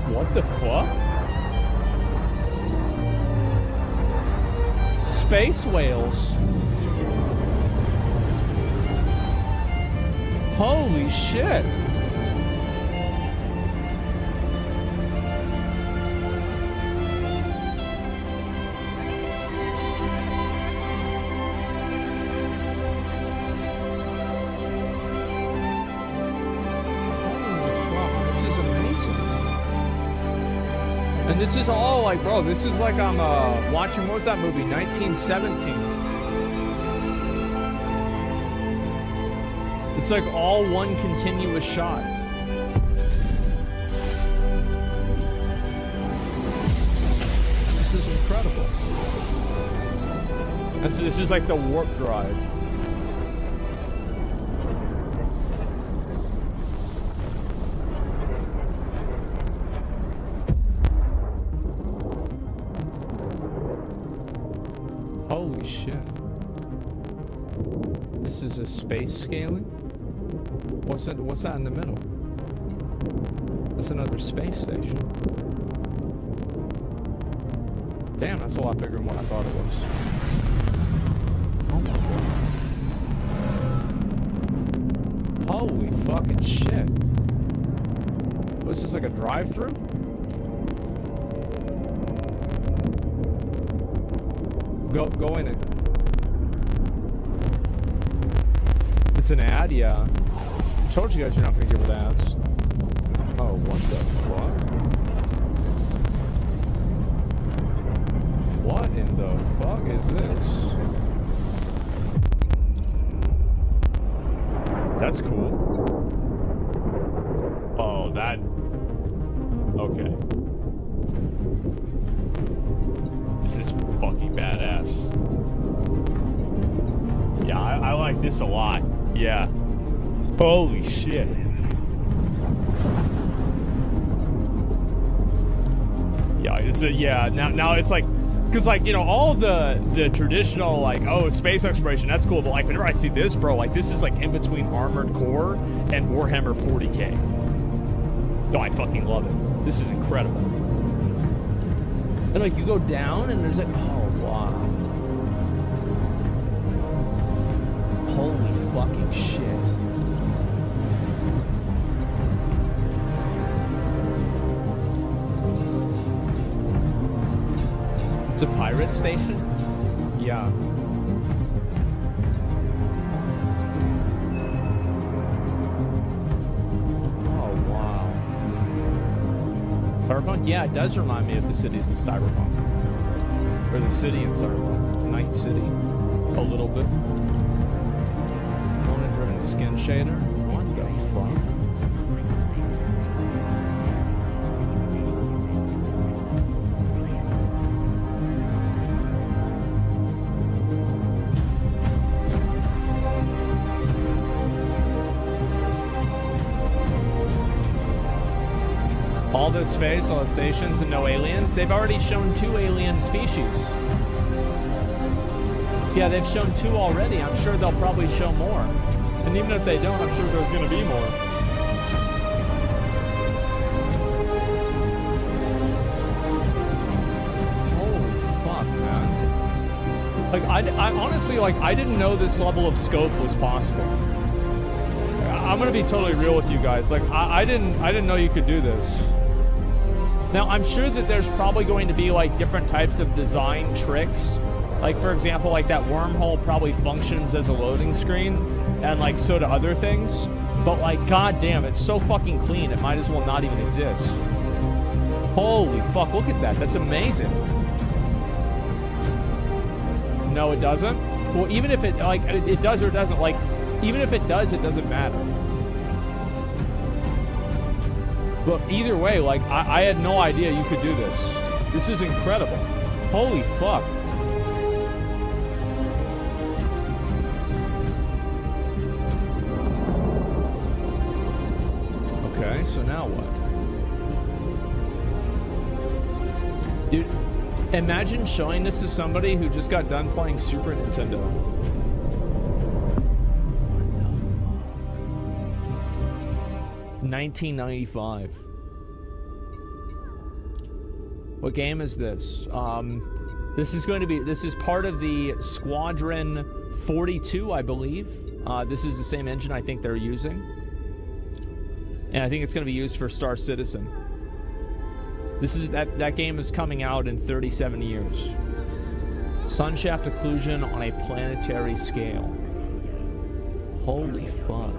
What the fuck? Space whales. Holy shit. And this is all like, bro, this is like I'm watching, what was that movie, 1917. It's like all one continuous shot. This is incredible. And so this is like the warp drive. Holy shit. This is a space scaling? What's that in the middle? That's another space station. Damn, that's a lot bigger than what I thought it was. Oh my god. Holy fucking shit. Was this like a drive-through? Go in it. It's an ad, yeah. I told you guys you're not gonna give it ads. Oh, what the fuck? What in the fuck is this? That's cool. Oh, that... Okay. This is fucking badass. Yeah, I like this a lot. Yeah. Holy shit. Yeah, now it's like, because like, you know, all the traditional like, oh, space exploration, that's cool, but like whenever I see this, bro, like this is like in between Armored Core and Warhammer 40K. No, I fucking love it. This is incredible. And like you go down and there's like, oh wow. Holy fucking shit. It's a pirate station? Yeah. Oh wow. Cyberpunk? Yeah, it does remind me of the cities in Cyberpunk. Or the city in Cyberpunk. Night City. A little bit. Opponent-driven skin shader. What the fuck? All this space, all the stations, and no aliens? They've already shown 2 alien species. Yeah, they've shown 2 already. I'm sure they'll probably show more. And even if they don't, I'm sure there's going to be more. Holy fuck, man. Like, I honestly, like, I didn't know this level of scope was possible. I'm going to be totally real with you guys. Like, I didn't know you could do this. Now, I'm sure that there's probably going to be, like, different types of design tricks. Like, for example, like, that wormhole probably functions as a loading screen, and, like, so do other things. But, like, goddamn, it's so fucking clean, it might as well not even exist. Holy fuck, look at that. That's amazing. No, it doesn't? Well, even if it, like, it does or doesn't, like, even if it does, it doesn't matter. But either way, like, I had no idea you could do this. This is incredible. Holy fuck. Okay, so now what? Dude, imagine showing this to somebody who just got done playing Super Nintendo. What the fuck? 1995. What game is this? This is part of the Squadron 42, I believe. This is the same engine I think they're using. And I think it's going to be used for Star Citizen. That game is coming out in 37 years. Sunshaft occlusion on a planetary scale. Holy fuck.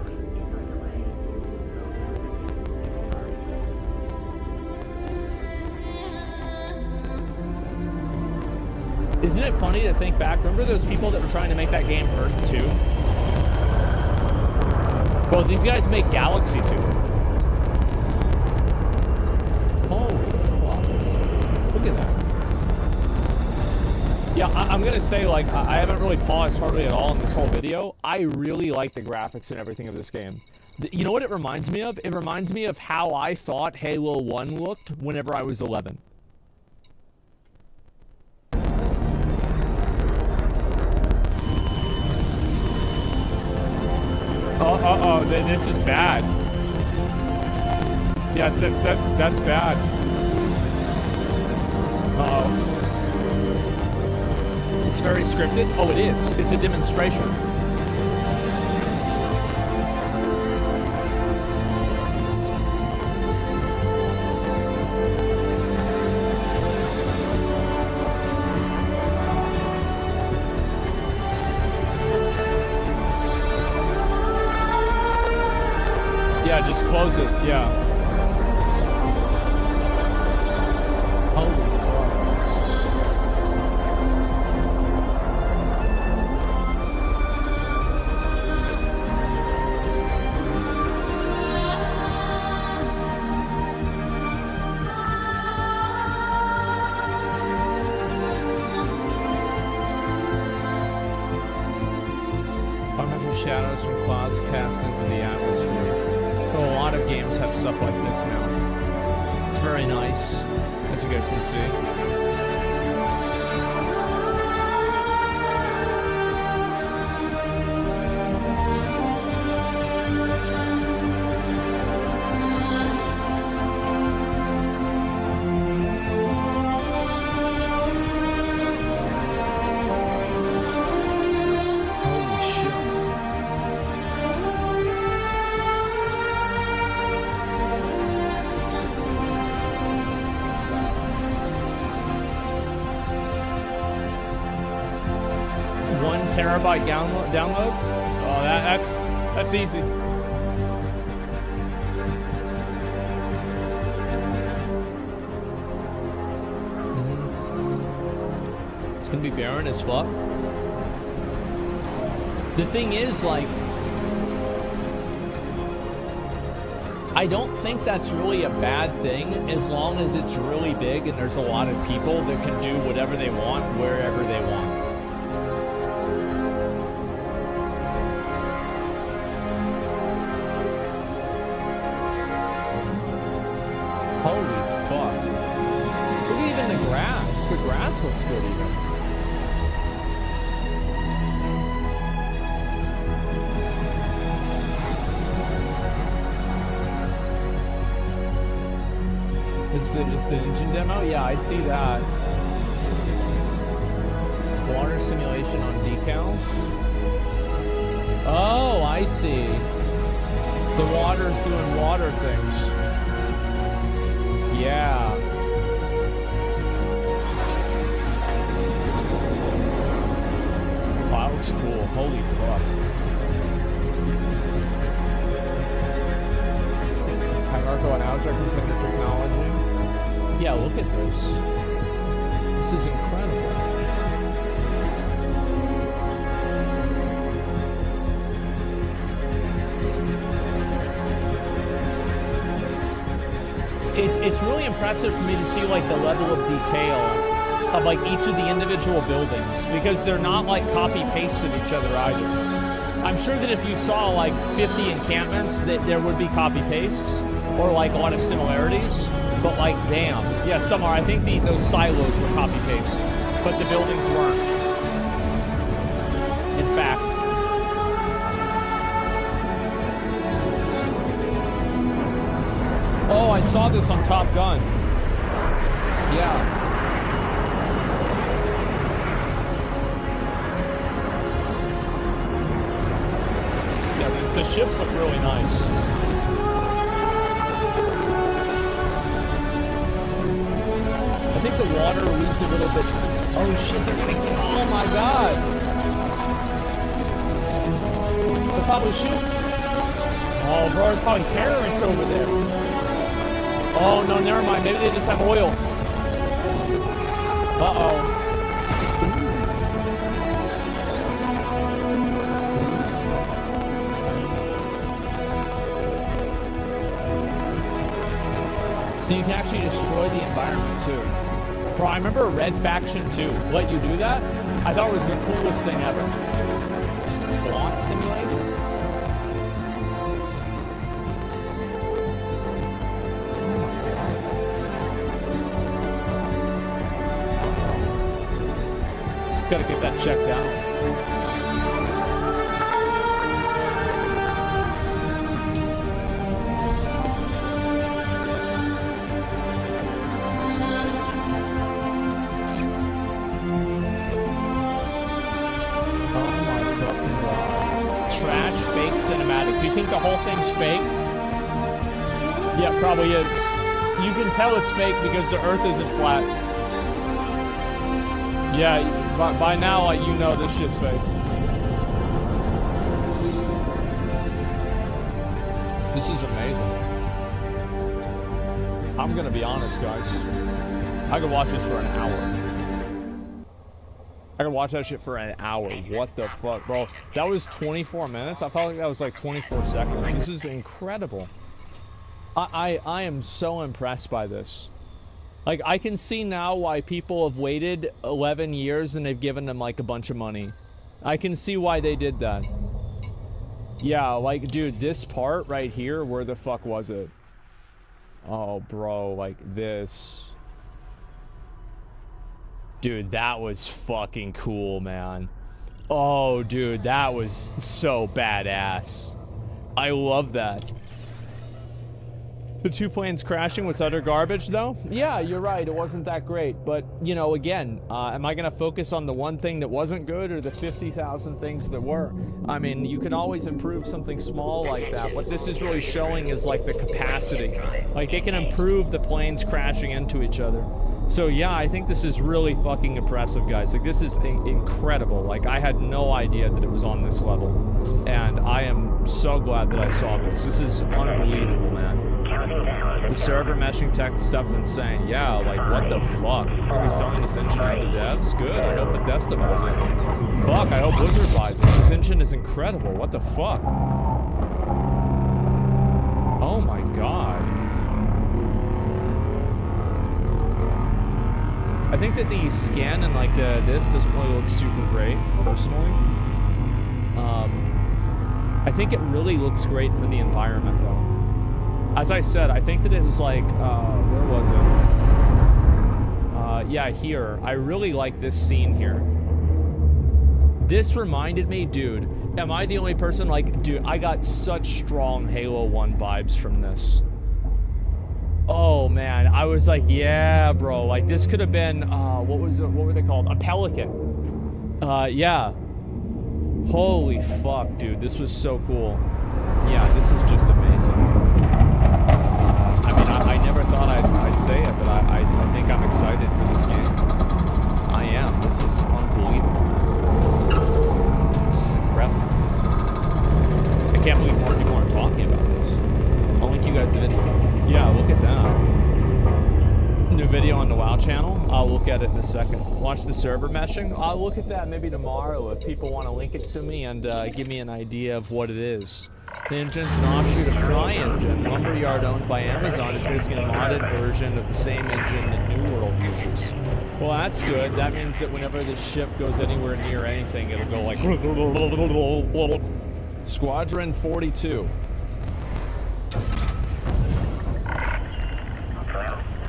Isn't it funny to think back? Remember those people that were trying to make that game Earth 2? Well, these guys make Galaxy 2. Holy fuck. Look at that. Yeah, I'm gonna say, like, I haven't really paused hardly at all in this whole video. I really like the graphics and everything of this game. You know what it reminds me of? It reminds me of how I thought Halo 1 looked whenever I was 11. Oh, this is bad. Yeah, that's bad. Uh-oh. It's very scripted? Oh, it is. It's a demonstration. Yeah, just close it. Yeah. Holy fuck. Fundamental shadows from clouds cast into the atmosphere. A lot of games have stuff like this now. It's very nice, as you guys can see. Holy shit. Terabyte download? Oh, that's easy. It's gonna be barren as fuck. The thing is, like, I don't think that's really a bad thing as long as it's really big and there's a lot of people that can do whatever they want wherever they want. Holy fuck. Look at even the grass. The grass looks good even. Is the engine demo? Yeah, I see that. Water simulation on decals. Oh, I see. The water's doing water things. Yeah. Wow, that looks cool. Holy fuck. Hierarchical and object container technology. Yeah, look at this. This is incredible. it's really impressive for me to see like the level of detail of like each of the individual buildings, because they're not like copy pasted each other either. I'm sure that if you saw like 50 encampments, that there would be copy pastes or like a lot of similarities. But like, damn, yeah, some are. I think those silos were copy paste, but the buildings weren't. In fact. Oh, I saw this on Top Gun. Yeah. The ships look really nice. I think the water leaves a little bit. Oh shit, they're gonna. Oh my god. They're probably shooting. Oh, bro, there's probably terrorists over there. Oh no, never mind. Maybe they just have oil. Uh-oh. So you can actually destroy the environment too. Bro, I remember Red Faction 2 let you do that. I thought it was the coolest thing ever. Launch simulation? Gotta get that checked out. Cinematic. Do you think the whole thing's fake? Yeah, probably is. You can tell it's fake because the Earth isn't flat. Yeah, by now, like, you know this shit's fake. This is amazing. I'm gonna be honest, guys. I could watch this for an hour. I could watch that shit for an hour. What the fuck, bro? That was 24 minutes? I felt like that was like 24 seconds. This is incredible. I am so impressed by this. Like, I can see now why people have waited 11 years and they've given them like a bunch of money. I can see why they did that. Yeah, like, dude, this part right here, where the fuck was it? Oh, bro, like this. Dude, that was fucking cool, man. Oh, dude, that was so badass. I love that. The two planes crashing was utter garbage, though? Yeah, you're right. It wasn't that great. But, you know, again, am I going to focus on the one thing that wasn't good or the 50,000 things that were? I mean, you can always improve something small like that. What this is really showing is, like, the capacity. Like, they can improve the planes crashing into each other. So, yeah, I think this is really fucking impressive, guys. Like, this is incredible. Like, I had no idea that it was on this level. And I am so glad that I saw this. This is unbelievable, man. The server meshing tech stuff is insane. Yeah, like, what the fuck? Are we selling this engine out to devs? Good. I hope Bethesda buys it. Fuck, I hope Blizzard buys it. This engine is incredible. What the fuck? Oh my god. I think that the skin and like this doesn't really look super great, personally. I think it really looks great for the environment, though. As I said, I think that it was like, where was it? Yeah, here. I really like this scene here. This reminded me, dude, am I the only person, like, dude, I got such strong Halo 1 vibes from this. Oh, man, I was like, yeah, bro, like, this could have been, what were they called? A Pelican. Yeah. Holy fuck, dude, this was so cool. Yeah, this is just amazing. I mean, I never thought I'd say it, but I think I'm excited for this game. I am. This is unbelievable. This is incredible. I can't believe more people aren't talking about this. I'll link you guys the video. Yeah, look at that. New video on the WoW channel. I'll look at it in a second. Watch the server meshing. I'll look at that maybe tomorrow if people want to link it to me and give me an idea of what it is. The engine's an offshoot of CryEngine, Lumberyard owned by Amazon. It's basically a modded version of the same engine that New World uses. Well, that's good. That means that whenever the ship goes anywhere near anything, it'll go like... Squadron 42.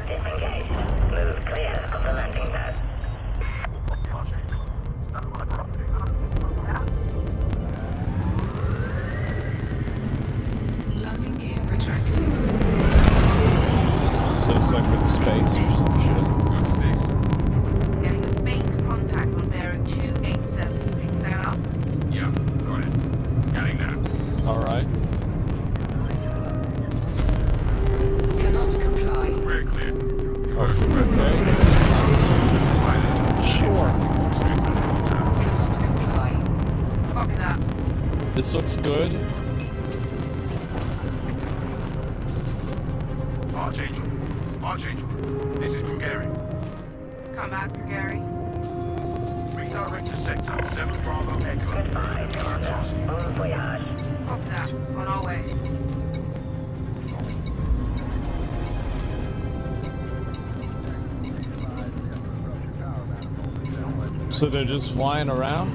Disengaged. Move clear of the landing pad. Landing gear retracted. So it's like in space or some shit. Getting a faint contact on bearing 287. Pick that up. Yeah, got it. Scanning now. All right. Cannot comply. We're clear. Okay, this is sure. Cannot comply. Copy that. This looks good. Archangel. Archangel. This is Gregary. Come back, Gary. Redirect to sector 7 Bravo Echo. Goodbye, Commander. Bon voyage. Copy that. On our way. So they're just flying around?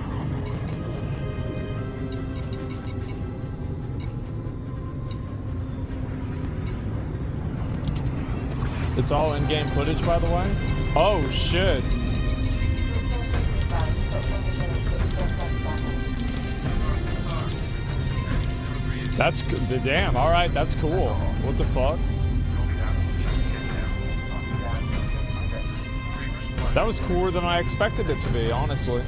It's all in-game footage, by the way? Oh, shit. That's good. Damn, alright, that's cool. What the fuck? That was cooler than I expected it to be, honestly.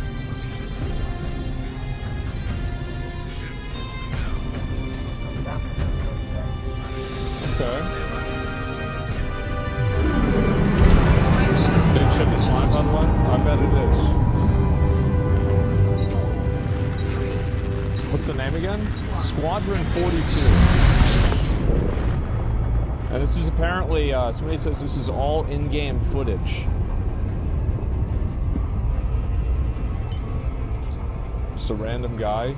Okay. Big ship is flying, by the way? I bet it is. 4, 3, 2. What's the name again? Squadron 42. And this is apparently, somebody says this is all in-game footage. Just a random guy.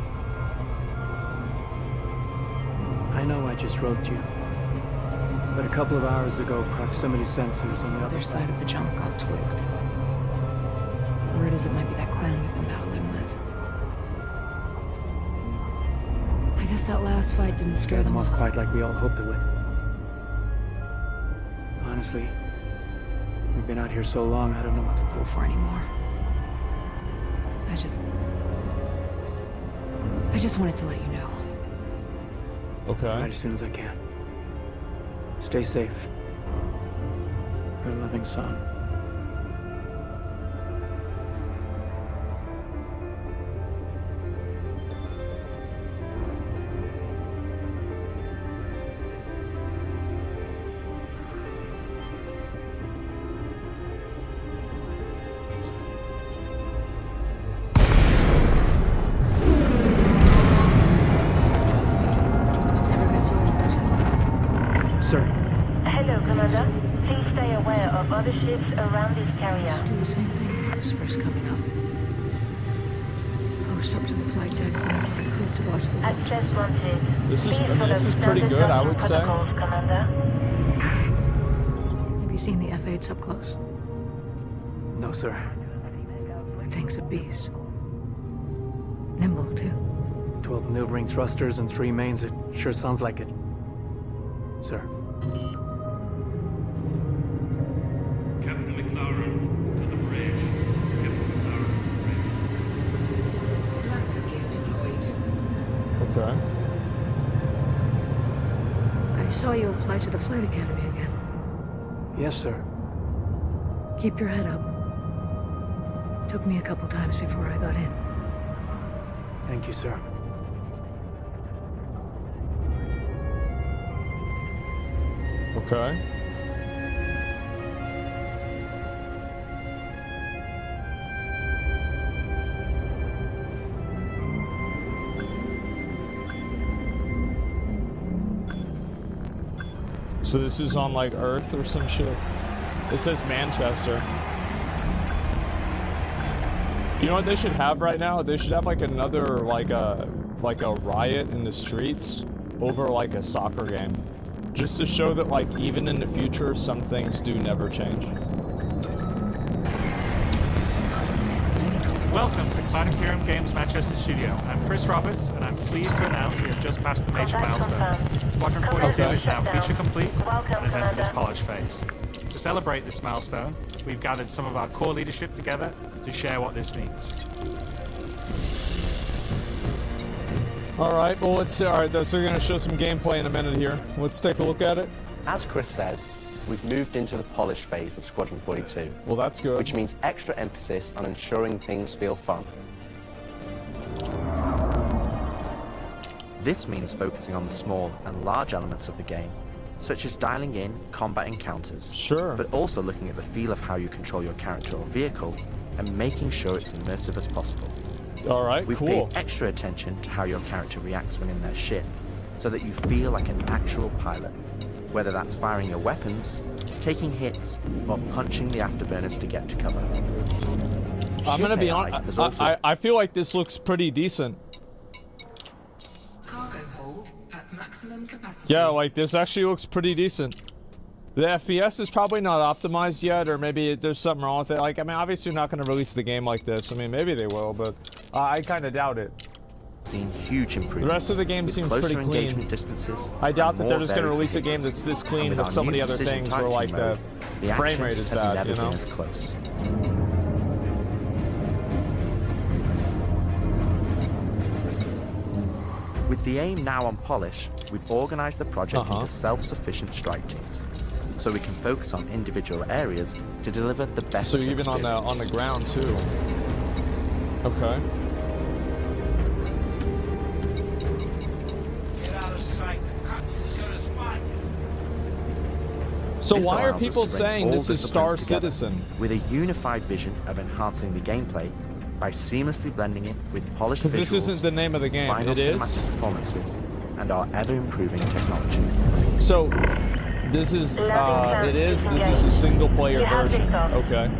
I know I just wrote you. But a couple of hours ago, proximity sensors on the other Side of the jump got tweaked. Word is it might be that clan we've been battling with. I guess that last fight didn't scare them off off. quite like we all hoped it would. Honestly, we've been out here so long, I don't know what to do. For anymore. I just wanted to let you know. Okay. Right as soon as I can. Stay safe. Your loving son. Sir, Hello, Commander. Please stay aware of other ships around this carrier. Do the same thing when I was first coming up. Post up to the flight deck whenever I could to watch the Access granted. This is, Please I mean, this follow is pretty good, I would say. protocols, Commander. Have you seen the F-8s up close? no, sir. The thing's a beast. Nimble, too. 12 maneuvering thrusters and 3 mains. It sure sounds like it. Sir. Captain McLaren to the bridge. Captain McLaren to the bridge. Landing gear deployed. Okay. I saw you apply to the Flight Academy again. Yes, sir. Keep your head up. Took me a couple times before I got in. Thank you, sir. Okay. So this is on like Earth or some shit. It says Manchester. You know what they should have right now? They should have like another like a riot in the streets over like a soccer game, just to show that like even in the future, some things do never change. Welcome to Cloud Imperium Games Manchester Studio. I'm Chris Roberts, and I'm pleased to announce we have just passed the major milestone. Squadron 42 is now feature complete and has entered its polish phase. To celebrate this milestone, we've gathered some of our core leadership together to share what this means. All right, well, let's all right. So we're gonna show some gameplay in a minute here. Let's take a look at it. As Chris says, we've moved into the polish phase of Squadron 42. Well, that's good. Which means extra emphasis on ensuring things feel fun. This means focusing on the small and large elements of the game, such as dialing in combat encounters. Sure. But also looking at the feel of how you control your character or vehicle and making sure it's immersive as possible. All right, We've cool. paid extra attention to how your character reacts when in their ship, so that you feel like an actual pilot, whether that's firing your weapons, taking hits, or punching the afterburners to get to cover. I'm gonna be honest. I feel like this looks pretty decent. Cargo hold at maximum capacity. Yeah, like this actually looks pretty decent. The FPS is probably not optimized yet, or maybe there's something wrong with it. Like, I mean, obviously you're not going to release the game like this. I mean, maybe they will, but I kind of doubt it. Seen huge improvements. The rest of the game seems pretty clean. Engagement distances, I doubt that they're just going to release a game that's this clean with so many other things where, like, the frame rate is bad, you know? Close. With the aim now on polish, we've organized the project into self-sufficient strike teams, so we can focus on individual areas to deliver the best. So even on the ground too. Okay. Get out of sight. This is gonna spot you. So This why are allows us people to bring saying all this is Star disciplines together Citizen? with a unified vision of enhancing the gameplay by seamlessly blending it with polished visuals, Because this isn't the name of the game. final It is? cinematic performances, and our ever-improving technology. So, this is, it is, this is a single-player version. Okay.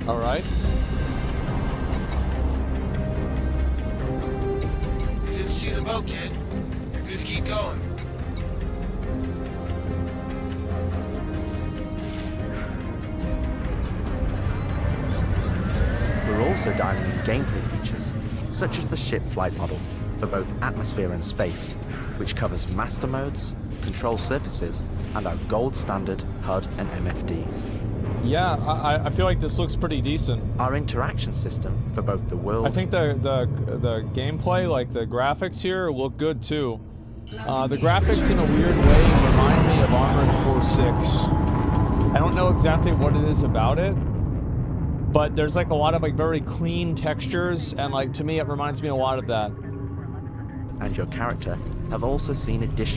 All right. You didn't see the boat, kid. You're good to keep going. We're also dialing in gameplay features, such as the ship flight model, for both atmosphere and space, which covers master modes, control surfaces, and our gold standard HUD and MFDs. Yeah, I feel like this looks pretty decent. Our interaction system for both the world... I think the gameplay, like the graphics here, look good too. The graphics in a weird way remind me of Armored Core 6. I don't know exactly what it is about it, but there's like a lot of like very clean textures, and like to me it reminds me a lot of that. And your character have also seen additional